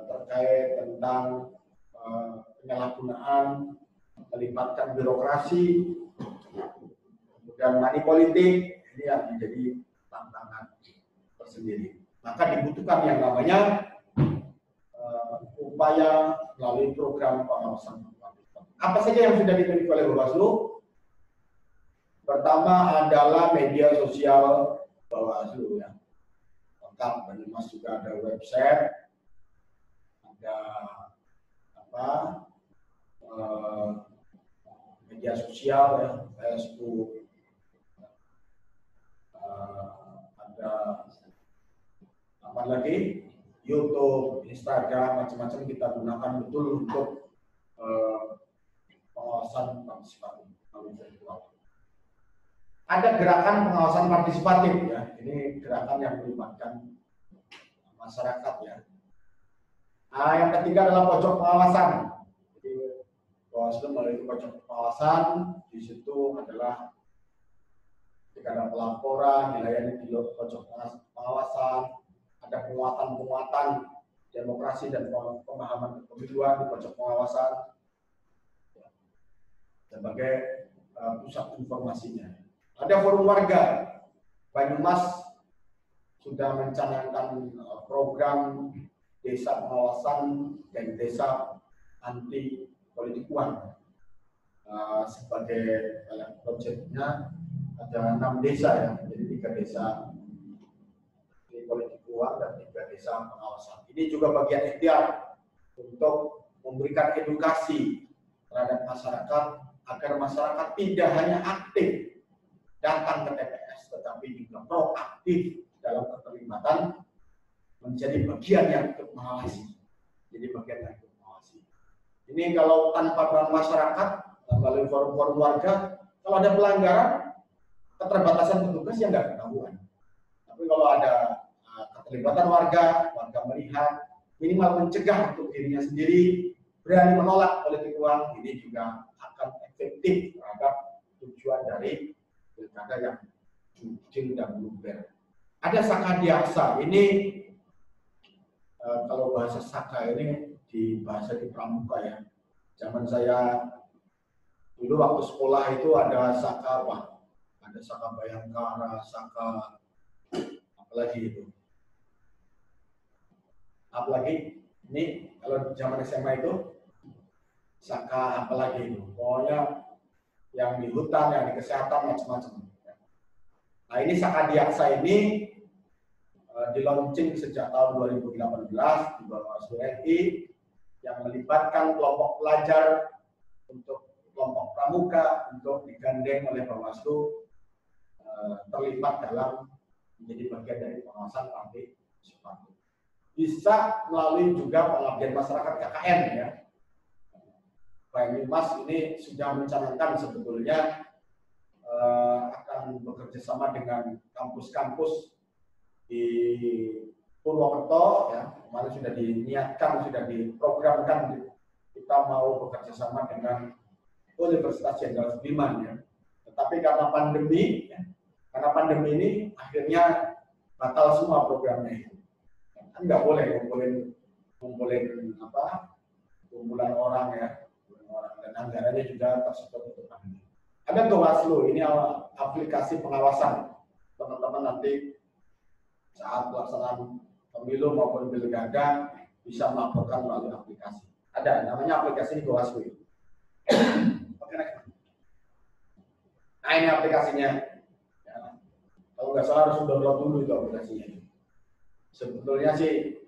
Terkait tentang penyalahgunaan, melibatkan birokrasi, kemudian money politik, ini yang menjadi tantangan tersendiri. Maka dibutuhkan yang namanya upaya melalui program pengawasan. Apa saja yang sudah dimiliki oleh Bawaslu? Pertama adalah media sosial Bawaslu ya. Lengkap, Banyumas juga ada website, ada media sosial ya, Facebook, ada apa lagi, YouTube, Instagram, macam-macam kita gunakan betul untuk pengawasan partisipatif melalui virtual. Ada gerakan pengawasan partisipatif ya, ini gerakan yang melibatkan masyarakat ya. Yang ketiga adalah pojok pengawasan. Jadi Bawaslu melalui pojok pengawasan, di situ adalah ketika ada pelaporan dilayani di pojok pengawasan, ada penguatan demokrasi dan pemahaman kepemiluan di pojok pengawasan sebagai pusat informasinya. Ada forum warga. Banyumas sudah mencanangkan program desa pengawasan dan desa anti politik uang. Sebagai proyeknya ada 6 desa ya, jadi 3 desa anti politik uang dan 3 desa pengawasan. Ini juga bagian ikhtiar untuk memberikan edukasi terhadap masyarakat agar masyarakat tidak hanya aktif datang ke TPS, tetapi juga proaktif dalam keterlibatan menjadi bagian yang ikut mengawasi. Jadi bagian yang ikut mengawasi. Ini kalau tanpa peran masyarakat, melalui forum-forum warga, kalau ada pelanggaran, keterbatasan petugas yang nggak ketahuan. Tapi kalau ada keterlibatan warga melihat, minimal mencegah untuk dirinya sendiri, berani menolak politik uang, ini juga akan efektif terhadap tujuan dari pilkada yang jujur dan luber. Ada sakadiaksa, ini kalau bahasa saka ini di bahasa di pramuka ya. Zaman saya dulu waktu sekolah itu ada saka apa? Ada saka bayangkara, saka apalagi itu. Apalagi ini kalau zaman SMA itu saka apalagi itu. Pokoknya yang di hutan, yang di kesehatan, macam-macam. Nah ini sakadiaksa ini dilaunching sejak tahun 2018 di Bawaslu RI yang melibatkan kelompok pelajar untuk kelompok pramuka untuk digandeng oleh Bawaslu terlibat dalam menjadi bagian dari pengawasan partisipatif. Bisa melalui juga pengabdian masyarakat KKN ya. Banyumas ini sudah mencanangkan sebetulnya akan bekerja sama dengan kampus-kampus di Purwokerto ya. Kemarin sudah diniatkan, sudah diprogramkan kita mau bekerja sama dengan Universitas Jenderal Sudirman ya. Tetapi karena pandemi ya, ini akhirnya batal semua programnya itu. Kan nggak boleh ngumpulin kumpulan orang ya. Dan anggarannya juga tersedot untuk pandemi. Ada Bawaslu, ini aplikasi pengawasan. Teman-teman nanti saat pelaksanaan pemilu maupun pilkada bisa melaporkan melalui aplikasi. Ada, namanya aplikasi Bawaslu. Oke, next. Nah ini aplikasinya. Ya. Kalau nggak salah harus download dulu itu aplikasinya. Sebetulnya sih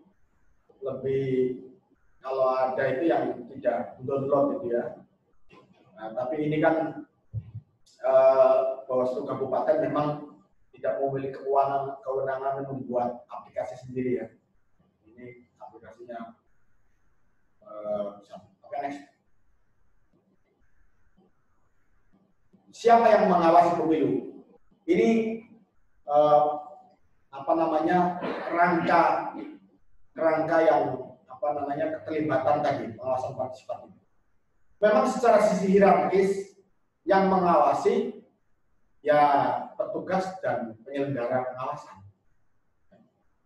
lebih kalau ada itu yang tidak download itu ya. Nah, tapi ini kan Bawaslu Kabupaten memang tidak memiliki kewenangan membuat aplikasi sendiri ya. Ini aplikasinya. Oke, next. Siapa yang mengawasi pemilu? Ini apa namanya kerangka yang apa namanya keterlibatan tadi, pengawasan partisipatif. Memang secara sisi hierarkis yang mengawasi ya petugas dan penyelenggara pengawasan.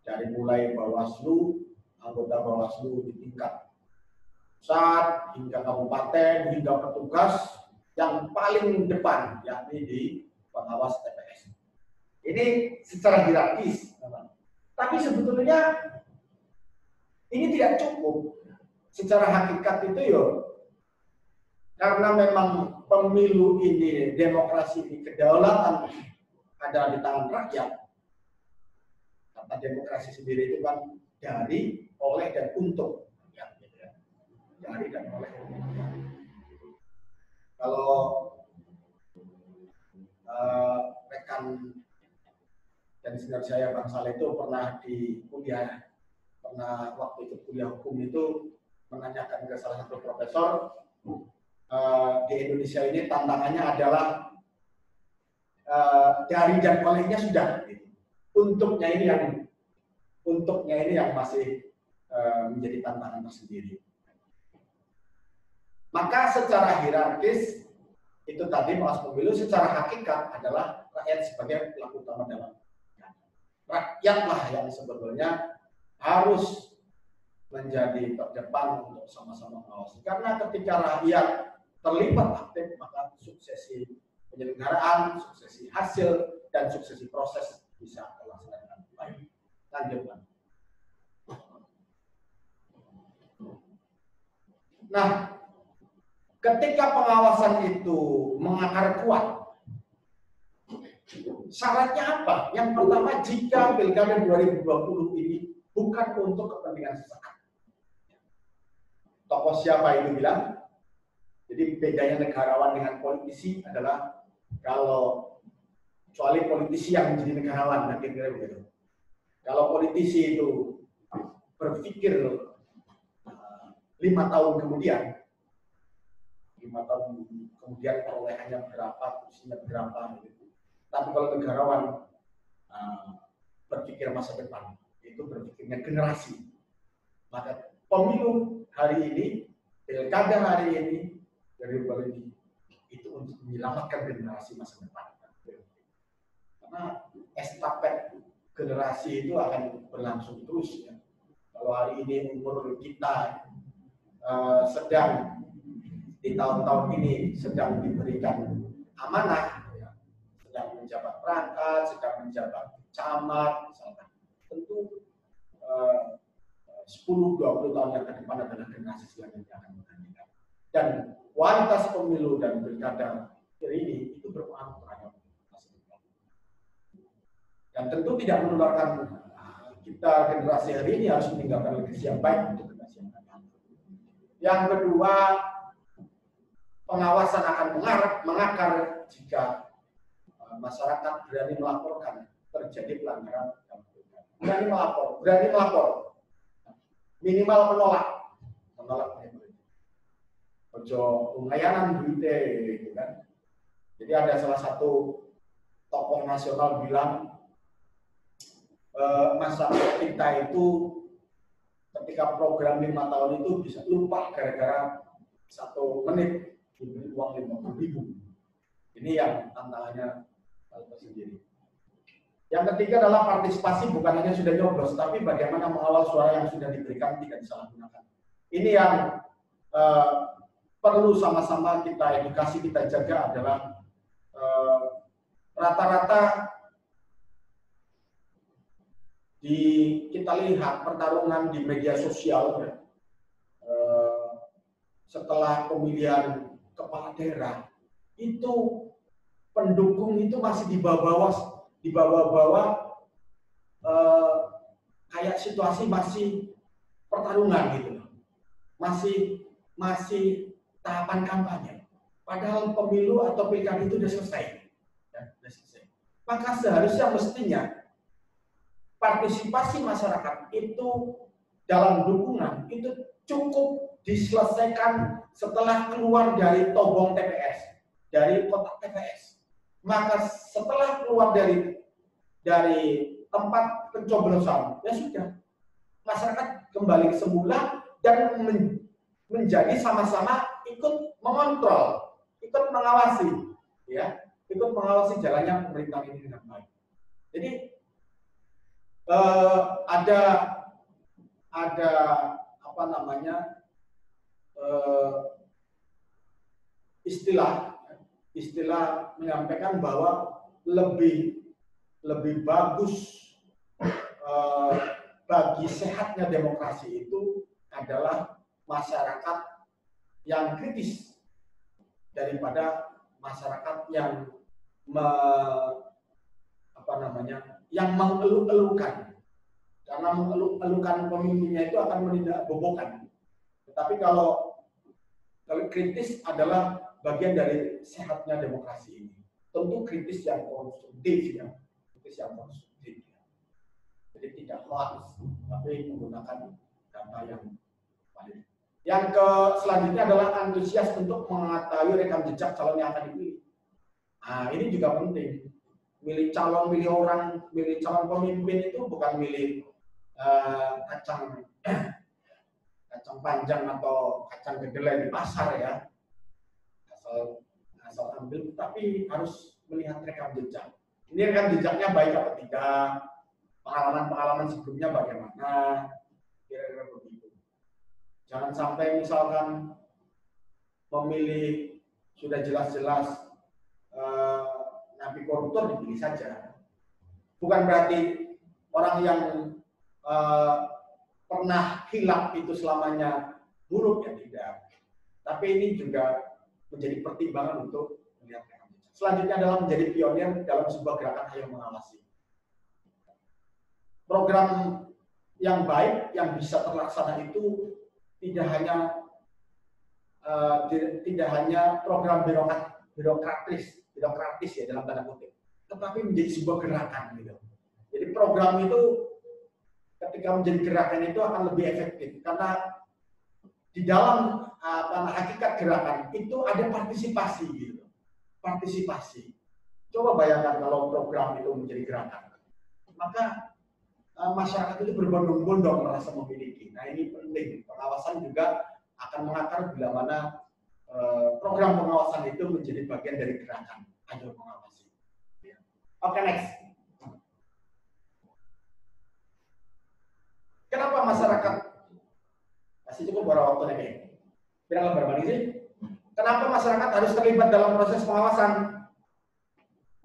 Dari mulai Bawaslu, anggota Bawaslu di tingkat pusat, hingga kabupaten, hingga petugas yang paling depan, yakni di pengawas TPS. Ini secara hierarkis. Tapi sebetulnya ini tidak cukup. Secara hakikat itu ya, karena memang pemilu ini, demokrasi ini, kedaulatan adalah di tangan rakyat. Kata demokrasi sendiri itu kan dari, oleh, dan untuk. Dari dan oleh. Kalau rekan dan senior saya Bang Saleh itu pernah di kuliah, pernah waktu itu kuliah hukum itu menanyakan ke salah satu profesor, di Indonesia ini tantangannya adalah dari dan olehnya sudah, untuknya ini yang masih menjadi tantangan tersendiri. Maka secara hierarkis itu tadi pengawas pemilu, secara hakikat adalah rakyat sebagai pelaku utama dalam. Rakyatlah yang sebetulnya harus menjadi terdepan untuk sama-sama mengawasi. Karena ketika rakyat terlibat aktif, maka suksesi penyelenggaraan, suksesi hasil, dan suksesi proses bisa terlaksana dengan baik. Lanjutkan. Nah, ketika pengawasan itu mengakar kuat, syaratnya apa? Yang pertama, jika Pilkada 2020 ini bukan untuk kepentingan sesaat. Tokoh siapa itu bilang? Jadi bedanya negarawan dengan politisi adalah kalau kecuali politisi yang menjadi negarawan, kira-kira begitu. Kalau politisi itu berpikir 5 tahun kemudian, 5 tahun kemudian perolehannya berapa, kursinya berapa, gitu. Tapi kalau negarawan berpikir masa depan, itu berpikirnya generasi. Maka pemilu hari ini, pilkada hari ini, dari Bali itu untuk menyelamatkan generasi masa depan. Karena estafet generasi itu akan berlangsung terus. Ya. Kalau hari ini umur kita sedang di tahun-tahun ini sedang diberikan amanah, ya, sedang menjabat perangkat, sedang menjabat camat, misalkan, tentu 10-20 tahun yang ke depan adalah generasi selanjutnya yang akan menggantikan. Dan kualitas pemilu dan pilkada ini itu berpengaruh terhadap masa depan. Dan tentu tidak menularkan kita generasi hari ini harus meninggalkan legasi yang baik untuk generasi yang akan datang. Yang kedua, pengawasan akan mengakar jika masyarakat berani melaporkan terjadi pelanggaran. Berani melapor, minimal menolak. Ojo pelayanan duitnya, gitu kan. Jadi ada salah satu tokoh nasional bilang masyarakat kita itu ketika program 5 tahun itu bisa lupa gara-gara 1 menit diberi uang 50.000. Ini yang tantangannya tersendiri. Yang ketiga adalah partisipasi, bukan hanya sudah nyoblos, tapi bagaimana mengawal suara yang sudah diberikan tidak disalahgunakan. Ini yang perlu sama-sama kita edukasi, kita jaga adalah rata-rata kita lihat pertarungan di media sosial setelah pemilihan kepala daerah itu pendukung itu masih di bawah-bawah kayak situasi masih pertarungan gitu, masih tahapan kampanye. Padahal pemilu atau pilkada itu sudah selesai. Maka seharusnya mestinya partisipasi masyarakat itu dalam dukungan itu cukup diselesaikan setelah keluar dari tobong TPS, dari kotak TPS. maka setelah keluar dari tempat pencoblosan, ya sudah, masyarakat kembali ke semula dan menjadi sama-sama ikut mengontrol, ikut mengawasi, ya, ikut mengawasi jalannya pemerintahan ini dengan baik. Jadi ada apa namanya istilah menyampaikan bahwa lebih bagus bagi sehatnya demokrasi itu adalah masyarakat yang kritis daripada masyarakat yang yang mengeluh-elukan. Karena mengeluh-elukan pemimpinnya itu akan menindakbobokan. Tetapi kalau kritis adalah bagian dari sehatnya demokrasi ini. Tentu kritis yang konstruktif, ya. Kritis yang konstruktif. Jadi tidak hoax, tapi menggunakan data yang valid. Yang selanjutnya adalah antusias untuk mengetahui rekam jejak calon yang akan dipilih. Nah, ini juga penting. Milih calon pemimpin itu bukan milih kacang panjang atau kacang kedelai di pasar, ya. Asal ambil, tapi harus melihat rekam jejak. Ini rekam jejaknya baik atau tidak, pengalaman sebelumnya bagaimana, kira-kira begitu. Jangan sampai misalkan memilih sudah jelas-jelas napi koruptor dipilih saja. Bukan berarti orang yang pernah hilaf itu selamanya buruk, ya, tidak. Tapi ini juga menjadi pertimbangan untuk melihat rekam jejak. Selanjutnya adalah menjadi pionir dalam sebuah gerakan Ayo Mengawasi. Program yang baik yang bisa terlaksana itu tidak hanya program birokratis ya dalam tanda kutip, tetapi menjadi sebuah gerakan gitu. Jadi program itu ketika menjadi gerakan itu akan lebih efektif karena di dalam hakikat gerakan itu ada partisipasi gitu. Partisipasi. Coba bayangkan kalau program itu menjadi gerakan, maka masyarakat itu berbondong-bondong merasa memiliki. Nah, ini penting. Pengawasan juga akan mengakar bila mana program pengawasan itu menjadi bagian dari gerakan Ayo Mengawasi. Oke, next. Kenapa masyarakat masih cukup berapa waktu nih? Tidak berbanding sih. Kenapa masyarakat harus terlibat dalam proses pengawasan?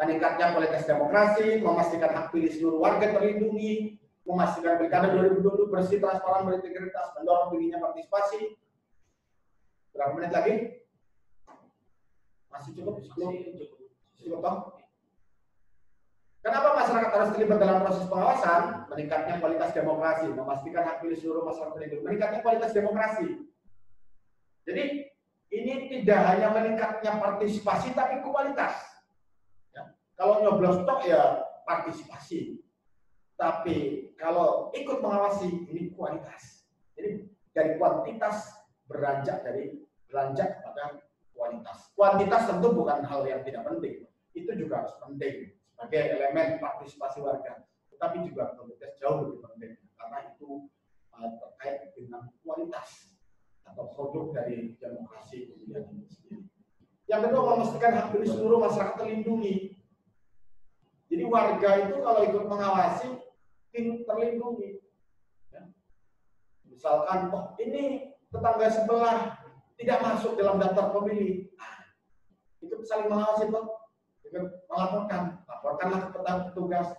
Meningkatnya kualitas demokrasi, memastikan hak pilih seluruh warga terlindungi, memastikan pilkada 2020 bersih, transparan, berintegritas, mendorong tingginya partisipasi. Berapa menit lagi? Masih cukup? Cukup toh? Kenapa masyarakat harus terlibat dalam proses pengawasan? Meningkatnya kualitas demokrasi, memastikan hak pilih seluruh masyarakat terlindungi. Meningkatnya kualitas demokrasi. Jadi ini tidak hanya meningkatnya partisipasi, tapi kualitas. Ya. Kalau nyoblos tok ya partisipasi. Tapi kalau ikut mengawasi ini kualitas. Jadi dari kuantitas beranjak pada kualitas. Kuantitas tentu bukan hal yang tidak penting. Itu juga harus penting sebagai elemen partisipasi warga. Tetapi juga kualitas jauh lebih penting karena itu terkait dengan kualitas atau produk dari demokrasi kemudian ini sendiri. Yang kedua, memastikan hak pilih seluruh masyarakat terlindungi. Jadi warga itu kalau ikut mengawasi terlindungi. Ya. Misalkan, oh ini tetangga sebelah tidak masuk dalam daftar pemilih, ikut saling mengawasi toh, ikut laporkanlah ke petugas.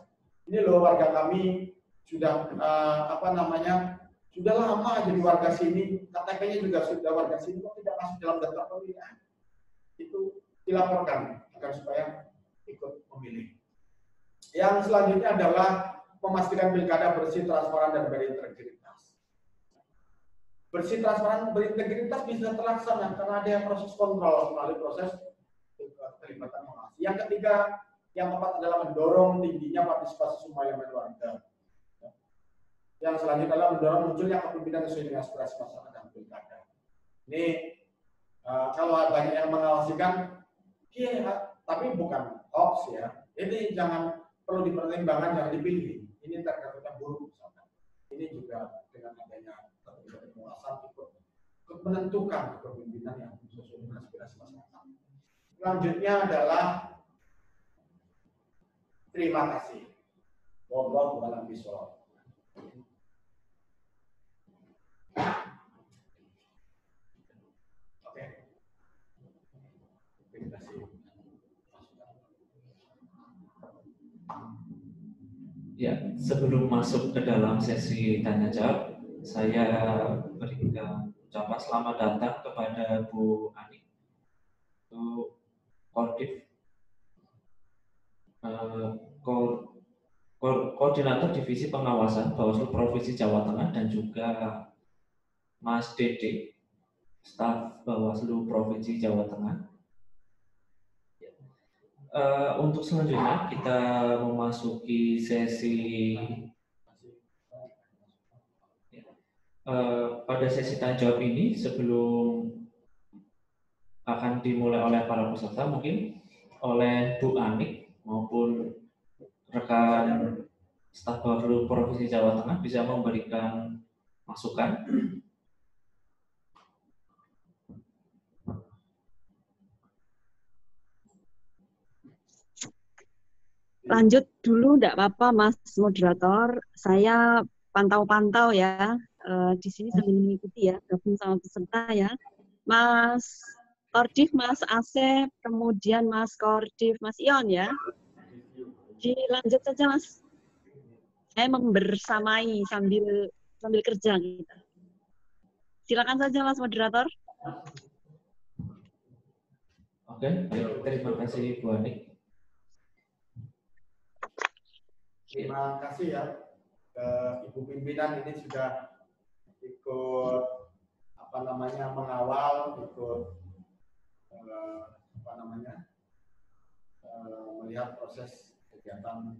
Ini loh warga kami sudah sudah lama jadi warga sini, KTP-nya juga sudah warga sini, kok tidak masuk dalam daftar pemilih? Itu dilaporkan agar supaya ikut memilih. Yang selanjutnya adalah memastikan pilkada bersih, transparan, dan berintegritas. Bersih, transparan, berintegritas bisa terlaksana karena ada proses kontrol melalui proses terlibatan mengawasi. Yang ketiga, yang keempat adalah mendorong tingginya partisipasi semua elemen warga. Yang selanjutnya adalah mendorong munculnya kepemimpinan sesuai dengan aspirasi masyarakat dan pilkada. Ini kalau banyak yang mengawasikan, tapi bukan hoax ya. Ini jangan perlu dipertimbangkan, jangan dipilih. Ini terkait buruk misalkan. Ini juga dengan adanya penguasaan ikut menentukan kepemimpinan yang sesuai dengan aspirasi masyarakat. Selanjutnya adalah terima kasih. Wallahu a'lam bishawab. Oke. Terima kasih.
Ya, sebelum masuk ke dalam sesi tanya jawab, saya berikan ucapan selamat datang kepada Bu Ani, itu Koordinator Divisi Pengawasan Bawaslu Provinsi Jawa Tengah, dan juga Mas Dede, staf Bawaslu Provinsi Jawa Tengah. Untuk selanjutnya kita memasuki sesi pada sesi tanya jawab ini. Sebelum akan dimulai oleh para peserta, mungkin oleh Bu Anik maupun rekan staf Bawaslu Provinsi Jawa Tengah bisa memberikan masukan.
Lanjut dulu, enggak apa-apa Mas Moderator. Saya pantau-pantau ya. Di sini sambil mengikuti ya, gabung sama peserta ya. Mas Kordif, Mas Asep, kemudian Mas Kordif, Mas Ion ya. Dilanjut saja Mas. Saya membersamai sambil kerja gitu. Silakan saja Mas Moderator.
Oke, terima kasih Bu Anik.
Terima kasih ya ke Ibu Pimpinan, ini sudah ikut mengawal, ikut melihat proses kegiatan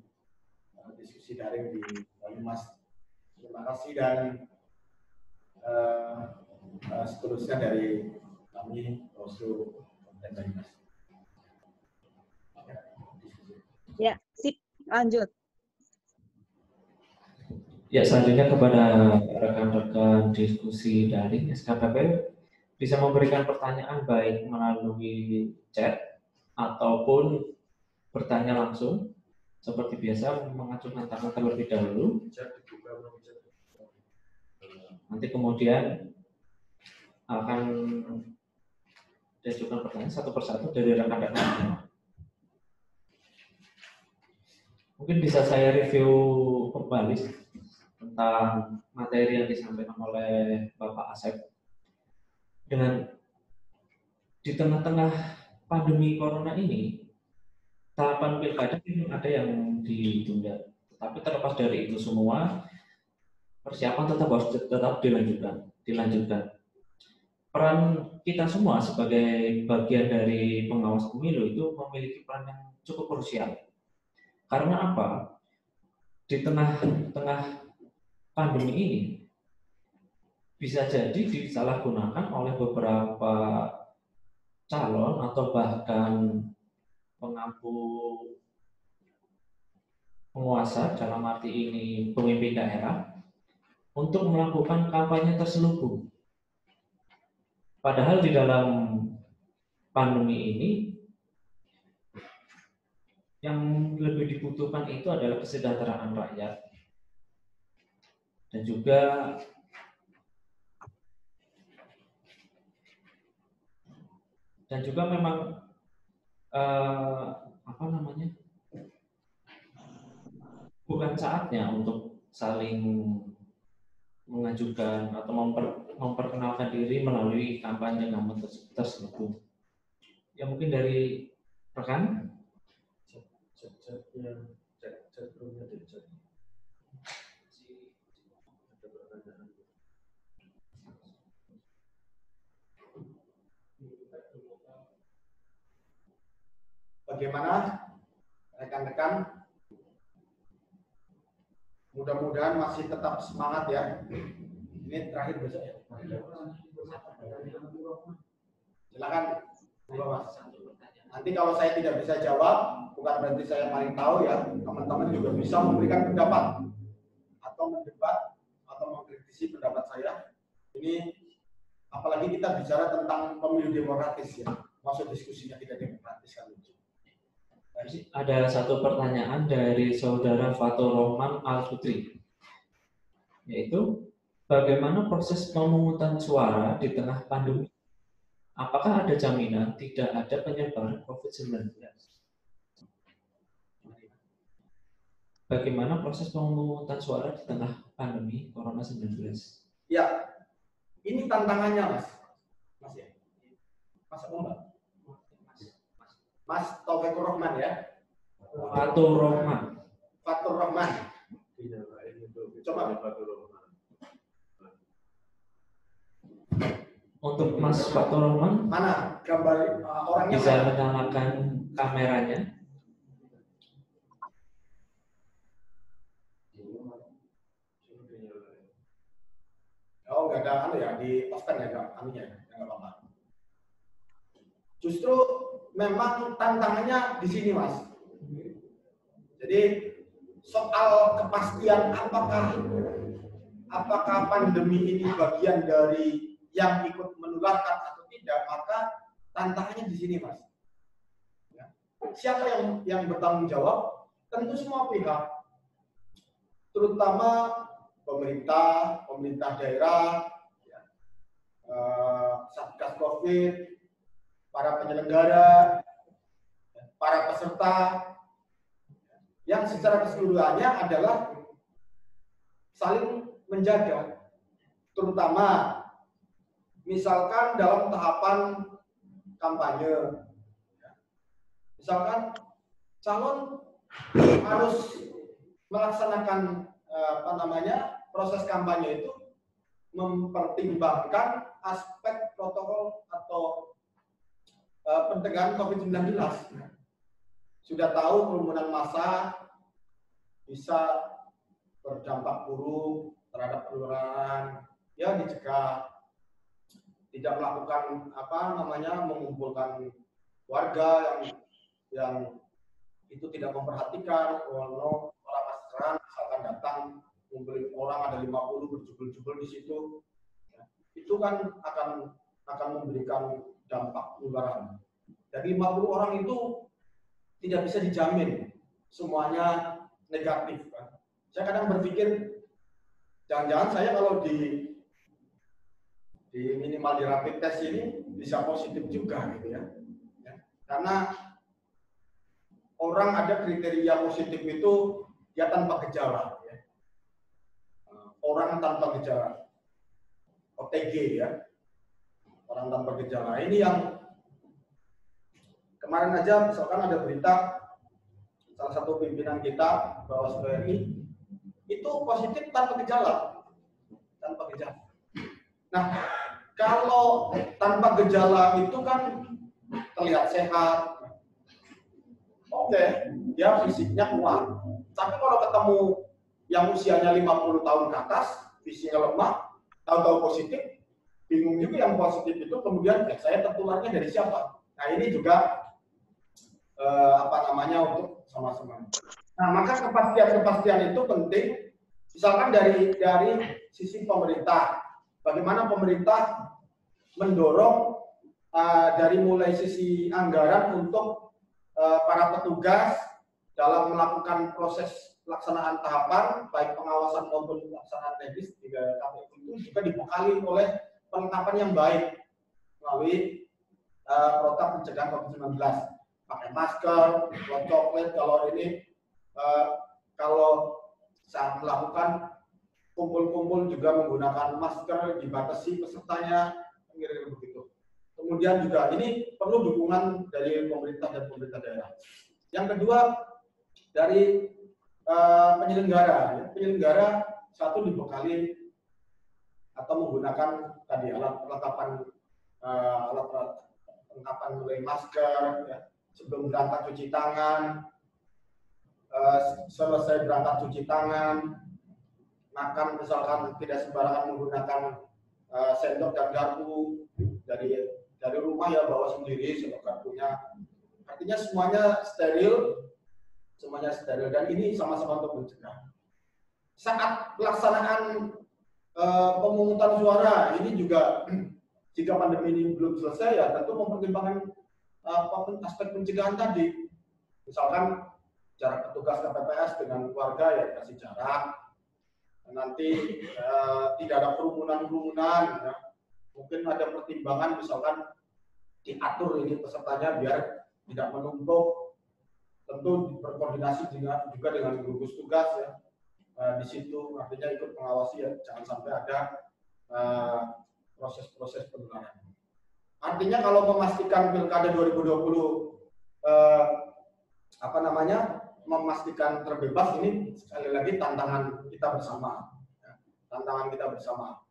diskusi daring di Banyumas. Terima kasih, dan seterusnya dari kami Bawaslu Kabupaten Banyumas.
Ya, sip, lanjut.
Ya, selanjutnya kepada rekan-rekan diskusi daring SKPP bisa memberikan pertanyaan baik melalui chat ataupun bertanya langsung. Seperti biasa, mengacungkan tangan terlebih dahulu. Nanti kemudian akan diajukan pertanyaan satu persatu dari rekan-rekan. Mungkin bisa saya review kembali tentang materi yang disampaikan oleh Bapak Asep. Dengan di tengah-tengah pandemi corona ini, tahapan pilkada ada yang ditunda. Tetapi terlepas dari itu semua, persiapan tetap dilanjutkan. Peran kita semua sebagai bagian dari pengawas pemilu itu memiliki peran yang cukup krusial. Karena apa? Di tengah-tengah pandemi ini bisa jadi disalahgunakan oleh beberapa calon atau bahkan pengampu penguasa, dalam arti ini pemimpin daerah, untuk melakukan kampanye terselubung. Padahal di dalam pandemi ini yang lebih dibutuhkan itu adalah kesejahteraan rakyat, dan juga memang bukan saatnya untuk saling mengajukan atau memperkenalkan diri melalui kampanye terselubung. Ya, mungkin dari rekan.
Bagaimana rekan-rekan? Mudah-mudahan masih tetap semangat ya. Ini terakhir besok ya. Silakan, Mas. Nanti kalau saya tidak bisa jawab, bukan berarti saya paling tahu ya, teman-teman juga bisa memberikan pendapat atau mendebat atau mengkritisi pendapat saya. Ini apalagi kita bicara tentang pemilu demokratis ya, maksud diskusinya tidak demokratis kan lucu.
Ada satu pertanyaan dari saudara Fatur Rohman Al-Putri, yaitu bagaimana proses pemungutan suara di tengah pandemi? Apakah ada jaminan tidak ada penyebaran COVID-19? Bagaimana proses pemungutan suara di tengah pandemi Corona-19?
Ya, ini tantangannya Mas. Mas ya? Mas Mbak? Mas Taufikur Rahman ya?
Fatur Rohman.
Fatur Rahman. Coba.
Untuk Mas Fatur Rohman,
mana gambar orangnya?
Bisa menyalakan kameranya.
Oh, nggak ada ya di poster ya, anunya ya, nggak apa-apa. Justru memang tantangannya di sini, Mas. Jadi soal kepastian apakah pandemi ini bagian dari yang ikut menularkan atau tidak, maka tantangannya di sini, Mas. Ya. Siapa yang bertanggung jawab? Tentu semua pihak, terutama pemerintah daerah, ya, Satgas COVID, para penyelenggara, para peserta, yang secara keseluruhannya adalah saling menjaga, terutama misalkan dalam tahapan kampanye, misalkan calon harus melaksanakan proses kampanye itu mempertimbangkan aspek protokol atau pencegahan COVID-19. Sudah tahu kerumunan massa bisa berdampak buruk terhadap penularan, ya dicegah. Tidak melakukan mengumpulkan warga yang itu tidak memperhatikan orang pasaran misalkan datang ngumpulin orang ada 50 berjubel-jubel di situ, itu kan akan memberikan dampak penularan. Dari 50 orang itu tidak bisa dijamin semuanya negatif kan. Saya kadang berpikir jangan-jangan saya kalau di minimal di rapid test ini bisa positif juga gitu ya. Karena orang ada kriteria positif itu dia tanpa gejala ya. Orang tanpa gejala, OTG ya, orang tanpa gejala. Ini yang kemarin aja misalkan ada berita salah satu pimpinan kita Bawaslu RI itu positif tanpa gejala. Nah, kalau tanpa gejala itu kan terlihat sehat, oke, dia fisiknya kuat. Tapi kalau ketemu yang usianya 50 tahun ke atas, fisiknya lemah, tahu-tahu positif, bingung juga yang positif itu kemudian saya tertularnya dari siapa? Nah ini juga untuk sama-sama. Nah maka kepastian itu penting. Misalkan dari sisi pemerintah, bagaimana pemerintah mendorong dari mulai sisi anggaran untuk para petugas dalam melakukan proses pelaksanaan tahapan, baik pengawasan maupun pelaksanaan teknis di KPU itu juga dibekali oleh perlengkapan yang baik melalui protokol pencegahan COVID-19. Pakai masker, coklat kalau ini kalau saat melakukan kumpul-kumpul juga menggunakan masker, dibatasi pesertanya, kira-kira begitu. Kemudian juga ini perlu dukungan dari pemerintah dan pemerintah daerah. Yang kedua dari penyelenggara. Penyelenggara satu dibekali atau menggunakan tadi alat perlengkapan mulai masker, ya. Sebelum berangkat cuci tangan, selesai berangkat cuci tangan, makan misalkan tidak sembarangan menggunakan sendok dan garpu dari rumah ya bawa sendiri sendok garpunya, Artinya semuanya steril, dan ini sama-sama untuk mencegah. Saat pelaksanaan pemungutan suara ini juga jika pandemi ini belum selesai ya tentu mempertimbangkan aspek pencegahan tadi. Misalkan jarak petugas KPPS dengan keluarga ya kasih jarak. Nanti tidak ada kerumunan, ya. Mungkin ada pertimbangan misalkan diatur ini pesertanya biar tidak menumpuk. Tentu berkoordinasi juga dengan gugus tugas ya. Di situ artinya ikut mengawasi ya, jangan sampai ada proses-proses penularan. Artinya kalau memastikan Pilkada 2020 memastikan terbebas ini sekali lagi tantangan kita bersama. Tantangan kita bersama.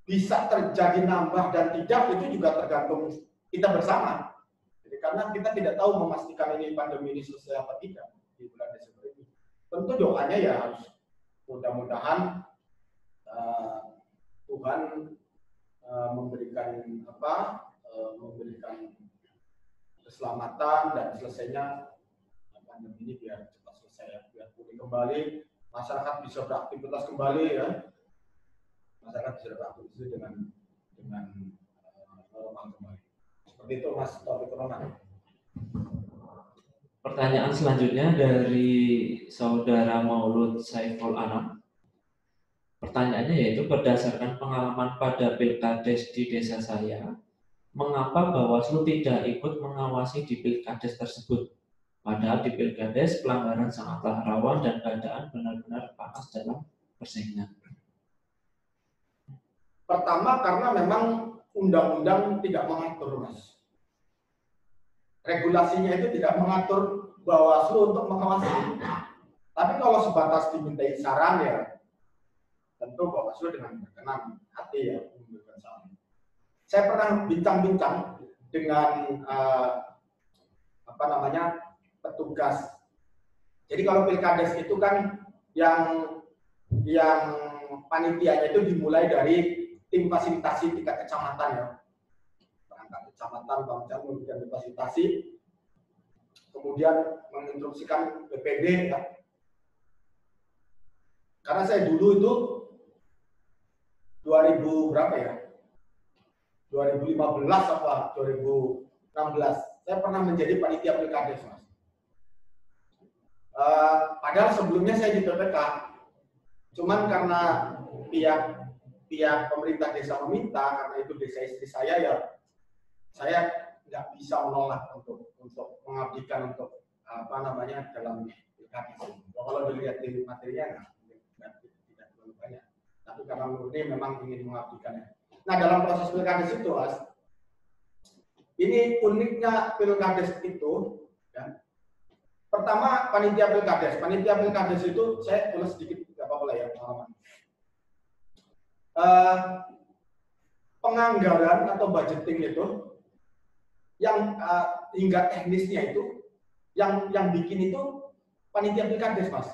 Bisa terjadi nambah dan tidak itu juga tergantung kita bersama. Jadi karena kita tidak tahu memastikan ini pandemi ini selesai apa tidak di bulan Desember ini. Tentu doanya ya harus mudah-mudahan Tuhan memberikan keselamatan dan selesainya pandemi ini biar cepat selesai ya, biar pulih kembali, masyarakat bisa beraktivitas kembali ya, masyarakat bisa beraktivitas dengan normal kembali. Seperti itu Mas Taufik Roman.
Pertanyaan selanjutnya dari Saudara Maulud Saiful Anam. Pertanyaannya yaitu berdasarkan pengalaman pada Pilkades di desa saya, mengapa Bawaslu tidak ikut mengawasi di Pilkades tersebut? Padahal di Pilkades pelanggaran sangatlah rawan dan keadaan benar-benar panas dalam persaingan.
Pertama karena memang undang-undang tidak mengatur, Mas. Regulasinya itu tidak mengatur Bawaslu untuk mengawasi. Tapi kalau sebatas dimintai saran ya, tentu Bawaslu dengan berkenan hati ya memberikan saran. Saya pernah bincang-bincang dengan petugas. Jadi kalau Pilkades itu kan yang panitianya itu dimulai dari tim fasilitasi tingkat kecamatan ya. Perangkat kecamatan, Bangsa memberikan fasilitasi, kemudian menginstruksikan BPD ya. Karena saya dulu itu 2000 berapa ya? 2015 apa 2016 saya pernah menjadi panitia Pilkades, Mas. Padahal sebelumnya saya di PPK, cuman karena pihak pemerintah desa meminta, karena itu desa istri saya ya, saya nggak bisa menolak untuk mengabdikan untuk dalam Pilkades. Kalau dilihat di materinya tidak terlalu banyak, tapi karena murni memang ingin mengabdikan. Nah dalam proses Pilkades itu, Mas, ini uniknya Pilkades itu, ya. Pertama panitia Pilkades itu saya tulis sedikit, nggak apa-apa lah ya pengalaman. Penganggaran atau budgeting itu, yang hingga teknisnya itu, yang bikin itu panitia Pilkades, Mas.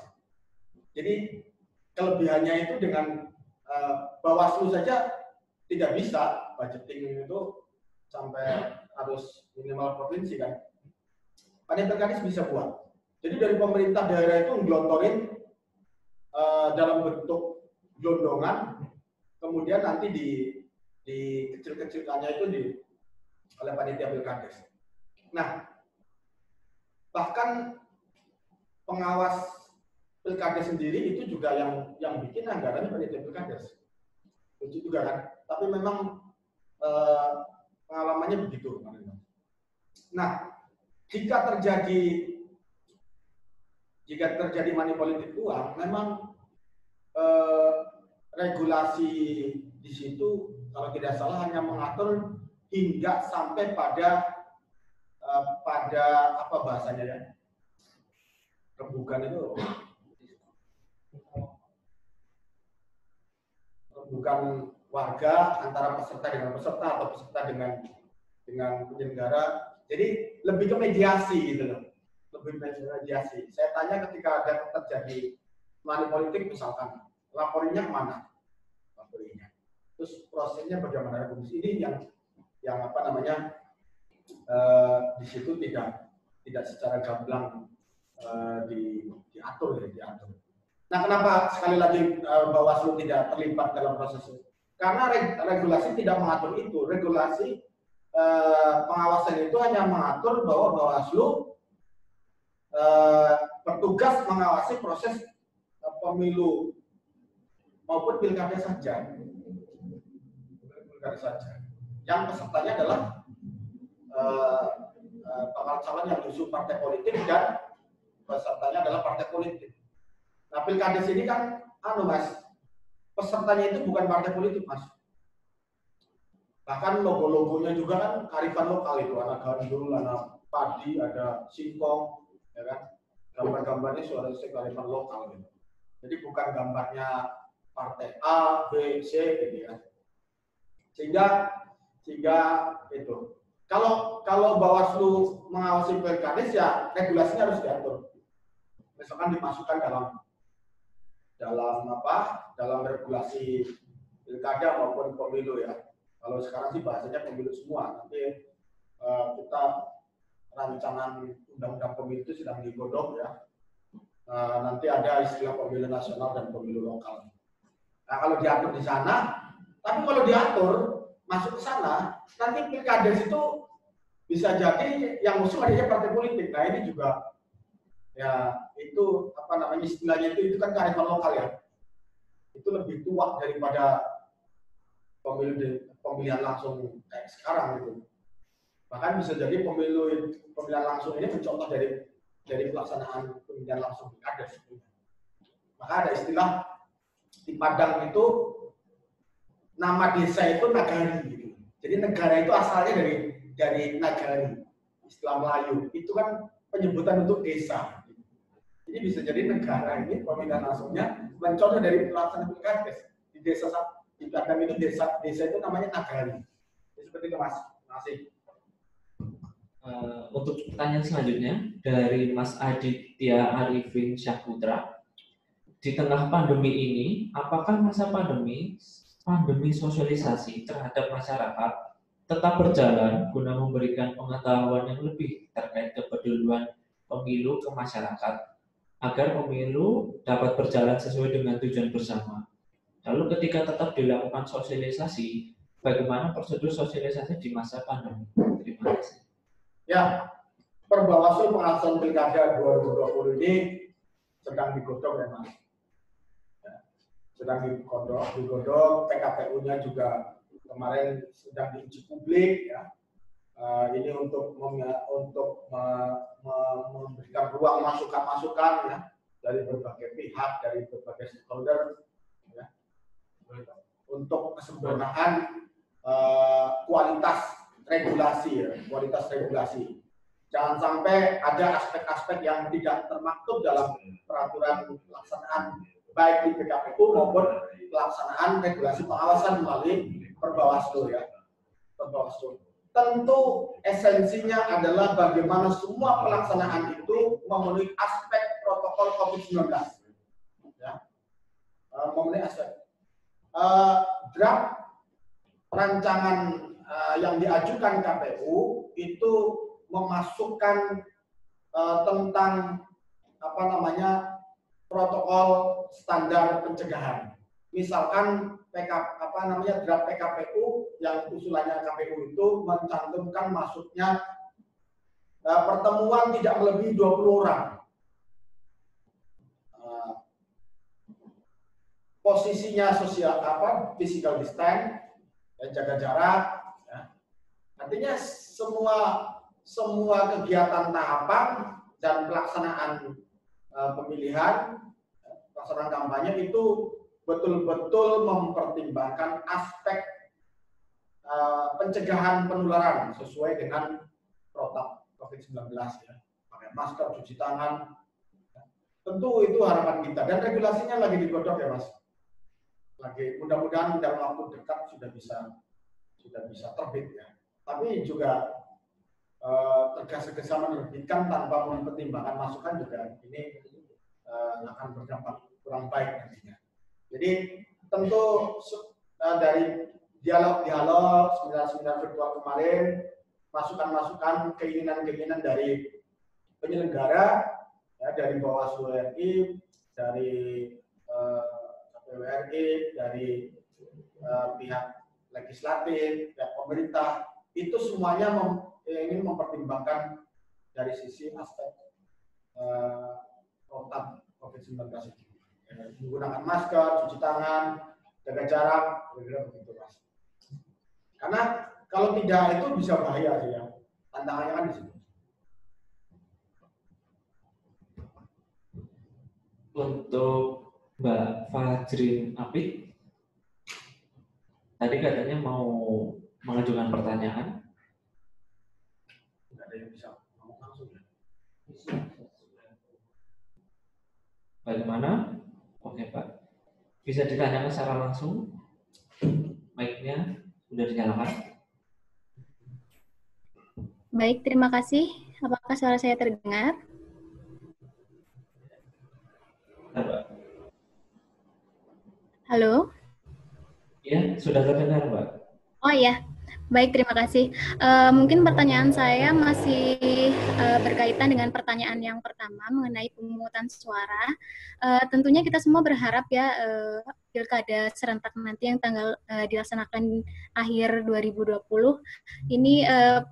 Jadi kelebihannya itu dengan Bawaslu saja tidak bisa budgeting itu sampai harus minimal provinsi kan. Panitia Pilkades bisa buat. Jadi dari pemerintah daerah itu ngelontorin dalam bentuk gelondongan, kemudian nanti di kecil-kecilkannya itu oleh panitia Pilkades. Nah, bahkan pengawas Pilkades sendiri itu juga yang bikin anggarannya panitia Pilkades. Itu juga kan. Tapi memang pengalamannya begitu. Nah, jika terjadi money politik uang, memang regulasi di situ kalau tidak salah hanya mengatur hingga sampai pada apa bahasanya ya, rembukan itu, rembukan warga antara peserta dengan peserta atau peserta dengan penyelenggara. Jadi lebih ke mediasi gitu loh. Lebih mediasi. Saya tanya ketika ada terjadi money politik misalkan, laporinnya kemana? Laporinnya. Terus prosesnya bagaimana? Komisi ini yang di situ tidak tidak secara gamblang diatur. Nah, kenapa sekali lagi Bawaslu tidak terlibat dalam proses itu? Karena regulasi tidak mengatur itu. Regulasi pengawasan itu hanya mengatur bahwa Bawaslu bertugas mengawasi proses pemilu maupun pilkada saja. Yang pesertanya adalah bakal calon yang diusung partai politik dan pesertanya adalah partai politik. Nah, pilkades ini kan, Mas, pesertanya itu bukan partai politik, Mas. Bahkan logo-logonya juga kan kearifan lokal itu, ada gandul, ada padi, ada singkong, ya kan? Gambar-gambarnya suara kearifan lokal gitu. Jadi bukan gambarnya partai A, B, C, gitu ya. Sehingga itu. Kalau Bawaslu mengawasi pilkades ya regulasinya harus diatur. Misalkan dimasukkan dalam regulasi pilkada maupun pemilu ya. Kalau sekarang sih bahasanya pemilu semua. Nanti kita rancangan undang-undang pemilu itu sedang digodok ya. Nanti ada istilah pemilu nasional dan pemilu lokal. Nah, kalau diatur di sana, tapi kalau diatur masuk ke sana, nanti pilkades itu bisa jadi yang musuh adanya partai politik. Nah, ini juga ya itu istilahnya itu kan kearifan lokal ya. Itu lebih tua daripada pemilihan langsung kayak sekarang gitu. Bahkan bisa jadi pemilihan langsung ini mencontoh dari pelaksanaan pemilihan langsung pilkades. Maka ada istilah di Padang itu nama desa itu nagari gitu. Jadi negara itu asalnya dari nagari, istilah Melayu. Itu kan penyebutan untuk desa. Jadi bisa jadi negara ini pemilihan langsungnya mencontoh dari pelaksanaan pilkades. Di desa di Padang itu desa itu namanya nagari. Jadi seperti itu, Mas. Terima kasih.
Untuk pertanyaan selanjutnya dari Mas Aditya Arifin Syahputra. Di tengah pandemi ini, apakah masa pandemi sosialisasi terhadap masyarakat tetap berjalan guna memberikan pengetahuan yang lebih terkait kepedulian pemilu ke masyarakat agar pemilu dapat berjalan sesuai dengan tujuan bersama? Lalu ketika tetap dilakukan sosialisasi, bagaimana prosedur sosialisasi di masa pandemi? Terima kasih.
Ya, Perbawaslu pengawasan Pilkada 2020 ini sedang digodok ya, Mas. Sedang digodok, PKPU-nya juga kemarin sedang diuji publik ya. Ini untuk memberikan ruang masukan-masukan ya dari berbagai pihak, dari berbagai stakeholder ya, untuk kesempurnaan kualitas regulasi. Jangan sampai ada aspek-aspek yang tidak termaktub dalam peraturan pelaksanaan baik di PKPU maupun pelaksanaan regulasi pengawasan melalui Perbawaslu ya. Tentu esensinya adalah bagaimana semua pelaksanaan itu memenuhi aspek protokol COVID-19. Ya. Memenuhi aspek. Draft rancangan yang diajukan KPU itu memasukkan tentang protokol standar pencegahan. Misalkan draft PKPU yang usulannya KPU itu mencantumkan masuknya pertemuan tidak melebihi 20 orang. Posisinya physical distance, jaga jarak. Ya. Artinya semua kegiatan tahapan dan pelaksanaan pemilihan, pelaksanaan kampanye itu betul-betul mempertimbangkan aspek pencegahan penularan sesuai dengan protap COVID-19 ya. Pakai masker, cuci tangan. Tentu itu harapan kita dan regulasinya lagi digodok ya, Mas. Lagi mudah-mudahan dalam waktu dekat sudah bisa terbit ya. Tapi juga tergesa-gesa menerbitkan tanpa mempertimbangkan masukan juga ini akan berdampak kurang baik nantinya. Jadi tentu dari dialog seminar virtual kemarin, masukan-masukan, keinginan-keinginan dari penyelenggara ya, dari Bawaslu RI, dari KPU RI, dari pihak legislatif, pihak pemerintah, itu semuanya ingin mempertimbangkan dari sisi aspek protap COVID-19 itu. Menggunakan masker, cuci tangan, jaga jarak, kira-kira begitu Mas. Karena kalau tidak itu bisa bahaya sih ya. Tantangannya kan di situ.
Untuk Mbak Fajrin Apik, tadi katanya mau mengajukan pertanyaan.
Tidak ada yang bisa ngomong langsung ya.
Bagaimana? Oke Pak, bisa ditanyakan secara langsung. Mic-nya sudah dinyalakan.
Baik, terima kasih. Apakah suara saya terdengar? Halo?
Ya, sudah terdengar Mbak.
Oh iya, baik, terima kasih. Mungkin pertanyaan saya masih berkaitan dengan pertanyaan yang pertama mengenai pemungutan suara. Tentunya kita semua berharap ya pilkada serentak nanti yang tanggal dilaksanakan akhir 2020 ini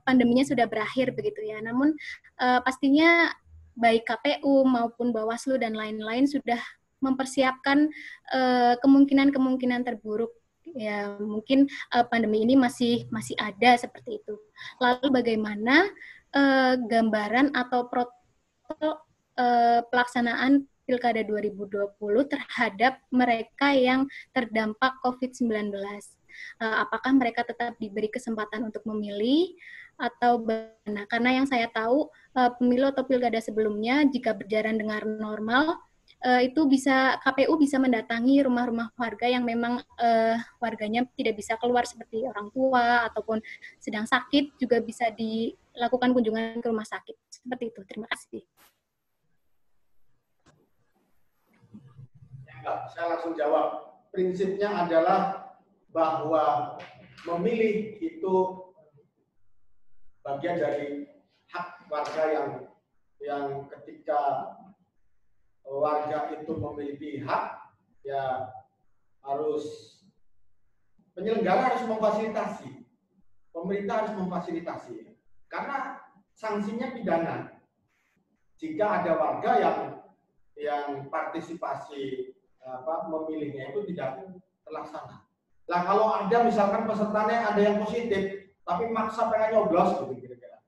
pandeminya sudah berakhir begitu ya. Namun pastinya baik KPU maupun Bawaslu dan lain-lain sudah mempersiapkan kemungkinan-kemungkinan terburuk. Ya, mungkin pandemi ini masih ada seperti itu. Lalu bagaimana gambaran atau protokol pelaksanaan Pilkada 2020 terhadap mereka yang terdampak COVID-19? Apakah mereka tetap diberi kesempatan untuk memilih atau bagaimana? Karena yang saya tahu pemilu atau pilkada sebelumnya jika berjalan dengan normal itu bisa KPU bisa mendatangi rumah-rumah warga yang memang warganya tidak bisa keluar seperti orang tua ataupun sedang sakit, juga bisa dilakukan kunjungan ke rumah sakit. Seperti itu. Terima kasih.
Saya langsung jawab. Prinsipnya adalah bahwa memilih itu bagian dari hak warga yang ketika warga itu memilih pihak, ya harus penyelenggara harus memfasilitasi, pemerintah harus memfasilitasi, karena sanksinya pidana jika ada warga yang partisipasi memilihnya itu tidak terlaksana. Lah kalau ada misalkan pesertanya ada yang positif, tapi maksa pengen nyoblos gitu kira-kira,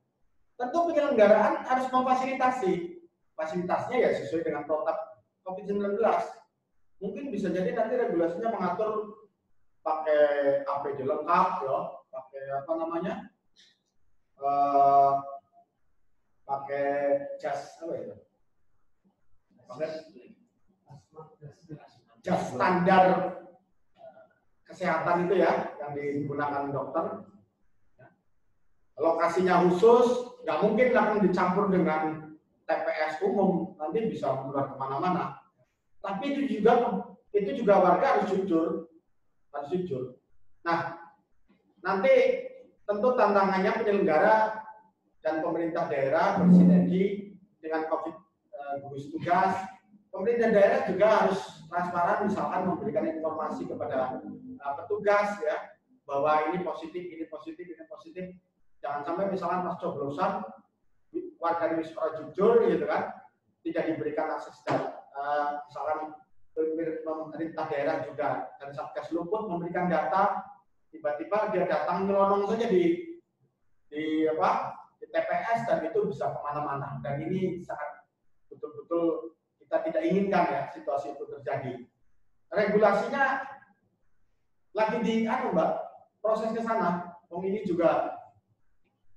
tentu penyelenggaraan harus memfasilitasi. Fasilitasnya ya sesuai dengan protap COVID-19. Mungkin bisa jadi nanti regulasinya mengatur pakai APD lengkap, ya, pakai pakai jas apa itu? Pakai jas standar kesehatan itu ya, yang digunakan dokter. Lokasinya khusus, nggak mungkin akan dicampur dengan TPS umum, nanti bisa menular kemana-mana. Tapi itu juga warga harus jujur. Nah, nanti tentu tantangannya penyelenggara dan pemerintah daerah bersinergi dengan gugus tugas. Pemerintah daerah juga harus transparan, misalkan memberikan informasi kepada petugas ya, bahwa ini positif. Jangan sampai misalkan pas coblosan warga di sekolah jujur gitu kan, tidak diberikan akses data. Misalkan pemerintah daerah juga dan Satgas luput memberikan data, tiba-tiba dia datang nyelonong saja di TPS dan itu bisa kemana-mana. Dan ini sangat betul-betul kita tidak inginkan ya situasi itu terjadi. Regulasinya lagi Mbak, proses ke sana. Ini juga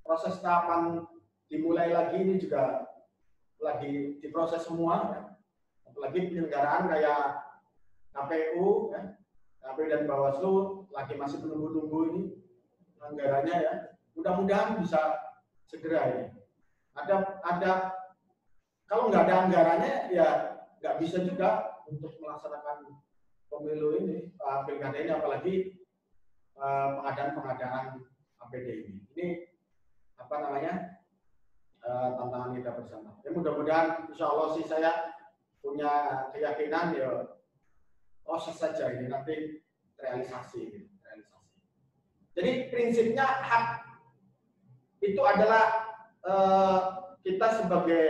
proses tahapan dimulai lagi, ini juga lagi diproses semua, ya. Apalagi penyelenggaraan kayak KPU, ya. KPU dan Bawaslu lagi masih menunggu-nunggu ini anggarannya ya. Mudah-mudahan bisa segera ya. Ada kalau nggak ada anggarannya ya nggak bisa juga untuk melaksanakan pemilu ini, pilkada ini, apalagi pengadaan APD ini. Ini tantangan kita bersama. Ya mudah-mudahan insya Allah sih saya punya keyakinan ya proses saja ini nanti realisasi. Jadi prinsipnya hak itu adalah kita sebagai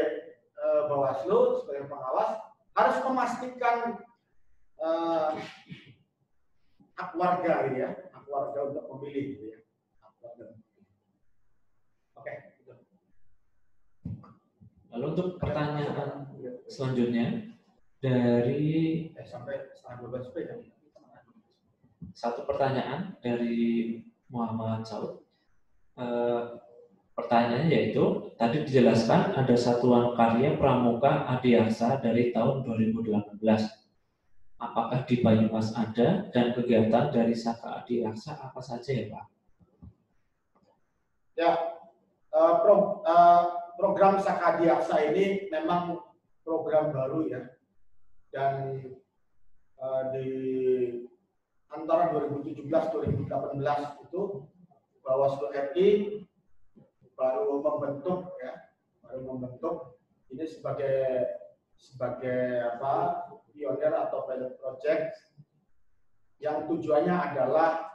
Bawaslu, sebagai pengawas harus memastikan hak warga ya, hak warga untuk memilih gitu ya. Oke.
Lalu untuk pertanyaan selanjutnya dari
sampai setengah 12 ya.
Satu pertanyaan dari Muhammad Saud. Pertanyaannya yaitu, tadi dijelaskan ada satuan karya Pramuka Adiaksa dari tahun 2018. Apakah di Banyumas ada, dan kegiatan dari Saka Adiaksa apa saja ya Pak?
Ya, program Saka Adiaksa ini memang program baru ya, dan di antara 2017-2018 itu Bawaslu RI baru membentuk ini sebagai pionir atau pilot project yang tujuannya adalah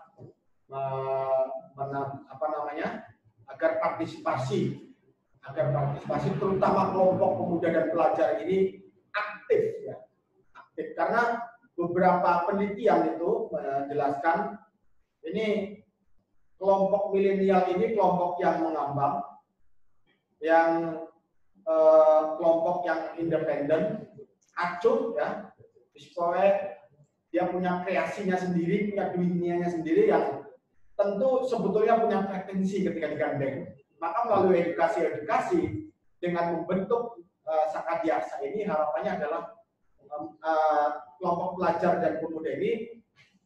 agar partisipasi terutama kelompok pemuda dan pelajar ini aktif karena beberapa penelitian itu menjelaskan ini kelompok milenial ini kelompok yang mengambang, yang kelompok yang independen, acuh ya, supaya dia punya kreasinya sendiri, punya dunianya sendiri yang tentu sebetulnya punya pretensi ketika digandeng. Maka melalui edukasi dengan membentuk Saka Adiaksa ini harapannya adalah kelompok pelajar dan pemuda ini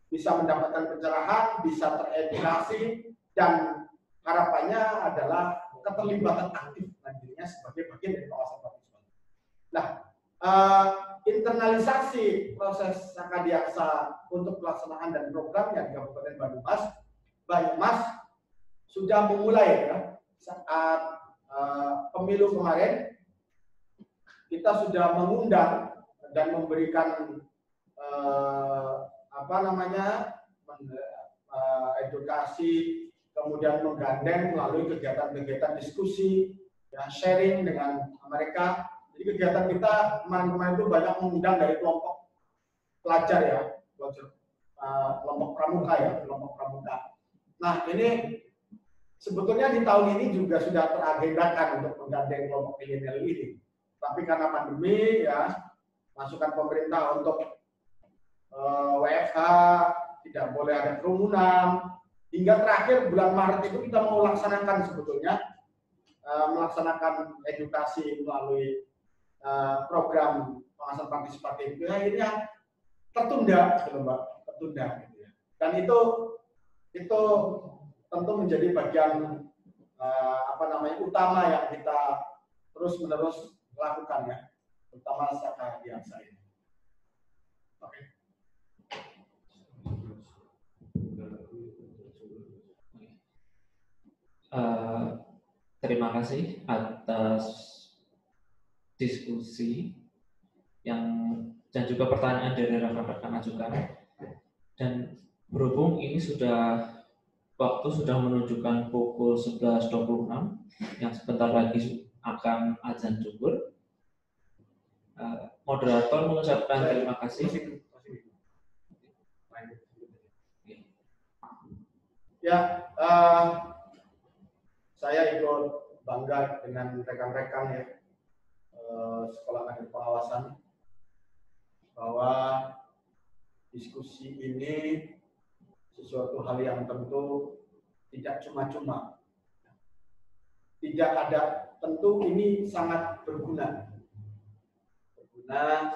bisa mendapatkan pencerahan, bisa teredukasi, dan harapannya adalah keterlibatan aktif nantinya sebagai bagian dari pengawasan partisipatif. Nah, internalisasi proses Saka Adiaksa untuk pelaksanaan dan programnya di Kabupaten Banyumas sudah memulai ya. Saat pemilu kemarin kita sudah mengundang dan memberikan edukasi, kemudian menggandeng melalui kegiatan-kegiatan diskusi, ya, sharing dengan mereka. Jadi kegiatan kita kemarin-kemarin itu banyak mengundang dari kelompok pelajar ya, kelompok pramuka. Nah ini sebetulnya di tahun ini juga sudah teragendakan untuk menggandeng kelompok milenial ini. Tapi karena pandemi ya, masukan pemerintah untuk WFH, tidak boleh ada kerumunan, hingga terakhir bulan Maret itu kita mau laksanakan sebetulnya melaksanakan edukasi melalui program pengawasan partisipatif. Ya, akhirnya tertunda, gitu ya. Dan itu tentu menjadi bagian utama yang kita terus-menerus lakukan ya, terutama Saka Adiaksa ini. Oke.
Terima kasih atas diskusi dan juga pertanyaan dari rekan-rekan ajukan. Dan berhubung ini waktu sudah menunjukkan pukul 11.26 yang sebentar lagi akan azan zuhur. Moderator mengucapkan terima kasih.
Ya, saya ikut bangga dengan rekan-rekan ya sekolah kader pengawasan bahwa diskusi ini sesuatu hal yang tentu tidak cuma-cuma, tidak ada, tentu ini sangat berguna,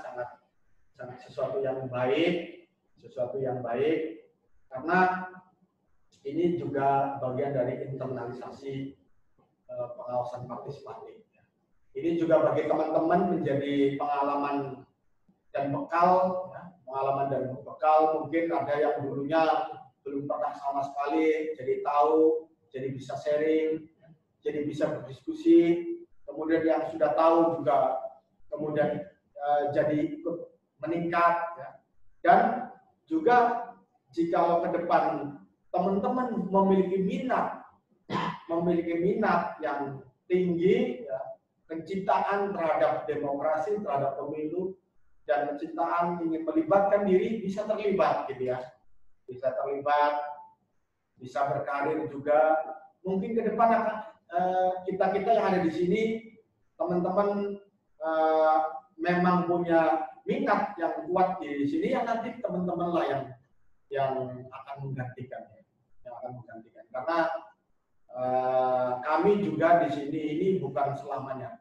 sangat sesuatu yang baik karena ini juga bagian dari internalisasi pengawasan partisipatif. Ini juga bagi teman-teman menjadi pengalaman dan bekal, mungkin ada yang dulunya belum pernah sama sekali, jadi tahu, jadi bisa sharing, jadi bisa berdiskusi, kemudian yang sudah tahu juga kemudian jadi ikut meningkat ya. Dan juga jika ke depan teman-teman memiliki minat yang tinggi ya, kecintaan terhadap demokrasi, terhadap pemilu, dan kecintaan ingin melibatkan diri, bisa terlibat gitu ya, bisa terlibat, bisa berkarir juga. Mungkin ke depan akan kita yang ada di sini, teman-teman memang punya minat yang kuat di sini, yang nanti teman-teman lah yang akan menggantikan, karena kami juga di sini ini bukan selamanya,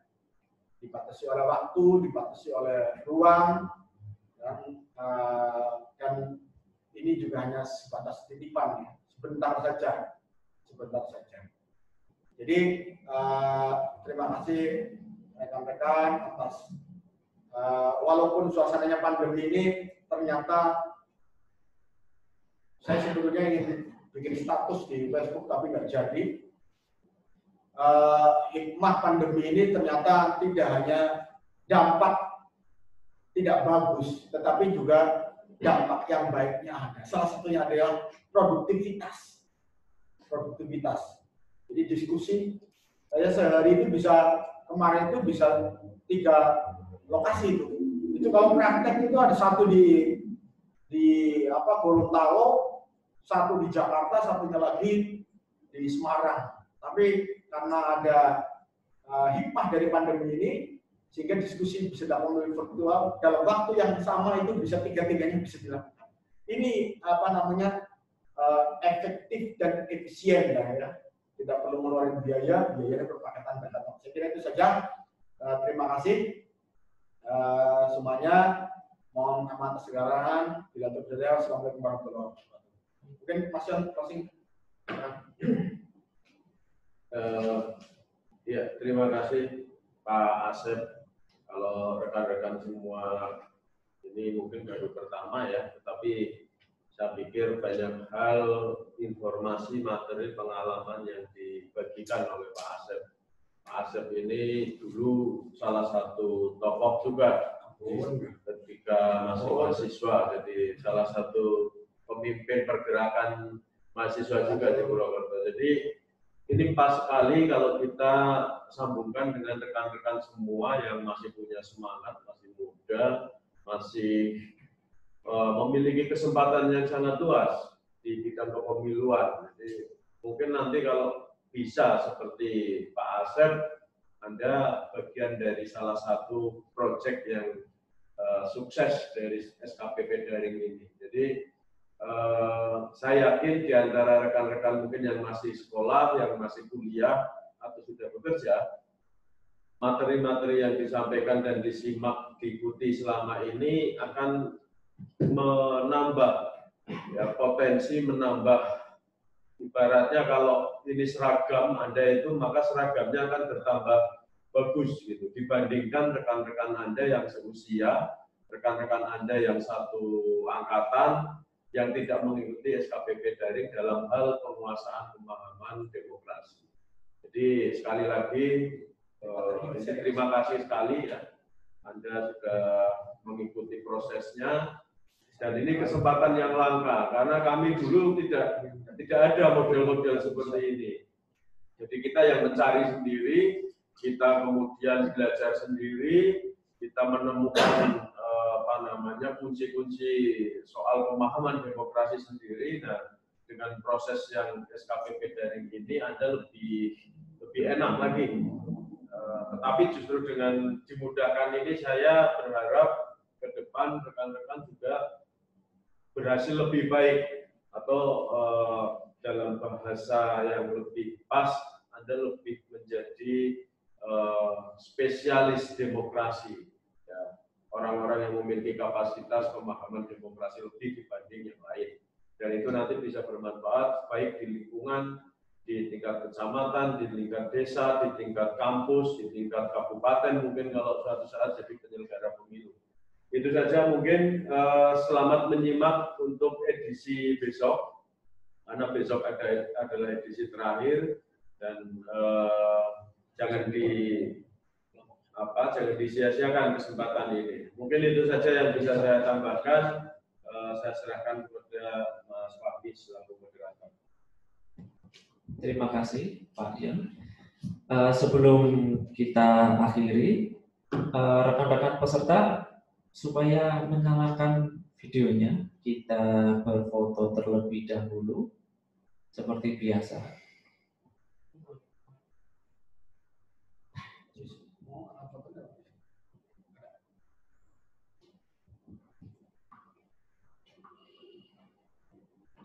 dibatasi oleh waktu, dibatasi oleh ruang, dan ini juga hanya sebatas titipan, sebentar saja. Jadi terima kasih rekan-rekan atas walaupun suasananya pandemi ini, ternyata saya sebetulnya ingin bikin status di Facebook tapi nggak jadi. Hikmah pandemi ini ternyata tidak hanya dampak tidak bagus, tetapi juga dampak yang baiknya ada. Salah satunya adalah produktivitas. Jadi diskusi, saya sehari itu kemarin itu bisa 3 lokasi itu. Itu kalau praktek itu ada satu di Gorontalo, satu di Jakarta, satunya lagi di Semarang. Tapi karena ada hikmah dari pandemi ini, sehingga diskusi bisa dilakukan melalui virtual dalam waktu yang sama, itu bisa tiga-tiganya bisa dilakukan. Ini efektif dan efisien ya. Tidak perlu mengeluarkan biayanya berpakaian data. Saya kira itu saja. Terima kasih semuanya. Mohon amat segerahan. Bila terjadi, assalamualaikum warahmatullahi wabarakatuh. Mungkin Mas Yon closing.
Ya, terima kasih Pak Asep. Kalau rekan-rekan semua ini mungkin baru pertama ya, tetapi saya pikir banyak hal, informasi, materi, pengalaman yang dibagikan oleh Pak Asep. Pak Asep ini dulu salah satu tokoh juga ketika masih mahasiswa, jadi salah satu pemimpin pergerakan mahasiswa juga di Purwokerto. Jadi ini pas sekali kalau kita sambungkan dengan rekan-rekan semua yang masih punya semangat, masih muda, masih memiliki kesempatan yang sangat luas di bidang kepemiluan. Jadi mungkin nanti kalau bisa seperti Pak Asep, Anda bagian dari salah satu proyek yang sukses dari SKPP Daring ini. Jadi saya yakin di antara rekan-rekan mungkin yang masih sekolah, yang masih kuliah, atau sudah bekerja, materi-materi yang disampaikan dan disimak, diikuti selama ini akan menambah ya, potensi, menambah, ibaratnya kalau ini seragam Anda itu, maka seragamnya akan bertambah bagus gitu dibandingkan rekan-rekan Anda yang seusia, rekan-rekan Anda yang satu angkatan yang tidak mengikuti SKPP Daring dalam hal penguasaan pemahaman demokrasi. Jadi sekali lagi terima kasih sekali ya, Anda sudah mengikuti prosesnya. Dan ini kesempatan yang langka, karena kami dulu tidak ada model-model seperti ini. Jadi kita yang mencari sendiri, kita kemudian belajar sendiri, kita menemukan kunci-kunci soal pemahaman demokrasi sendiri. Dan dengan proses yang SKPP Daring ini, Anda lebih enak lagi. Tetapi justru dengan dimudahkan ini, saya berharap ke depan rekan-rekan juga berhasil lebih baik, atau dalam bahasa yang lebih pas, Anda lebih menjadi spesialis demokrasi, ya. Orang-orang yang memiliki kapasitas pemahaman demokrasi lebih dibanding yang lain, dan itu nanti bisa bermanfaat baik di lingkungan, di tingkat kecamatan, di tingkat desa, di tingkat kampus, di tingkat kabupaten, mungkin kalau suatu saat jadi penyelenggara pemilu. Itu saja mungkin. Selamat menyimak untuk edisi besok, karena besok adalah edisi terakhir, dan jangan jangan disia-siakan kesempatan ini. Mungkin itu saja yang bisa saya tambahkan. Saya serahkan kepada Mas Wahdi selaku moderator.
Terima kasih Pak Ian. Sebelum kita akhiri, rekan-rekan peserta supaya menyalakan videonya, kita berfoto terlebih dahulu seperti biasa.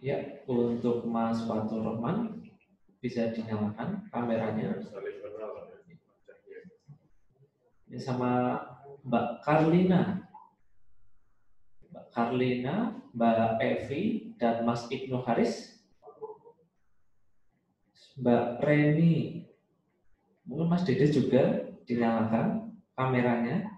Ya, untuk Mas Fatur Rahman bisa dinyalakan kameranya. Ini sama Mbak Karlina. Mbak Karlina, Mbak Evi, dan Mas Ibnu Haris. Mbak Reni. Mungkin Mas Dede juga dinyalakan kameranya.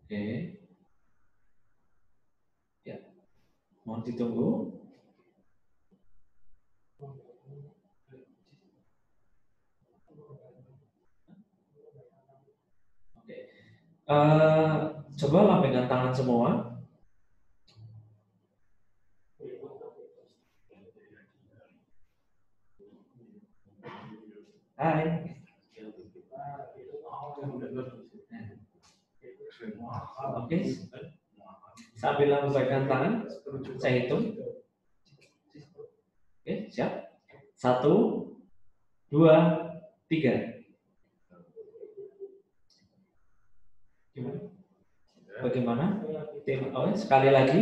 Oke. Ya. Mohon ditunggu. Oke. Coba lambaikan tangan semua. Hai. Oke. Sambil lambaikan tangan, saya hitung. Oke, siap. 1, 2, 3. Bagaimana? Sekali lagi.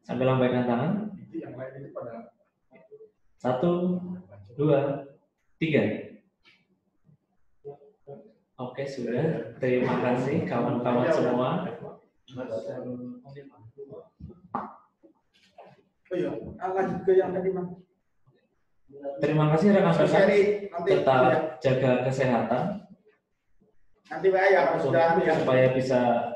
Sambil lambaikan tangan. 1, 2, 3. Oke, sudah. Terima kasih kawan-kawan semua.
Lanjut ke yang tadi, Bang.
Terima kasih rekan-rekan. Tetap jaga kesehatan
Nanti Pak ya,
supaya bisa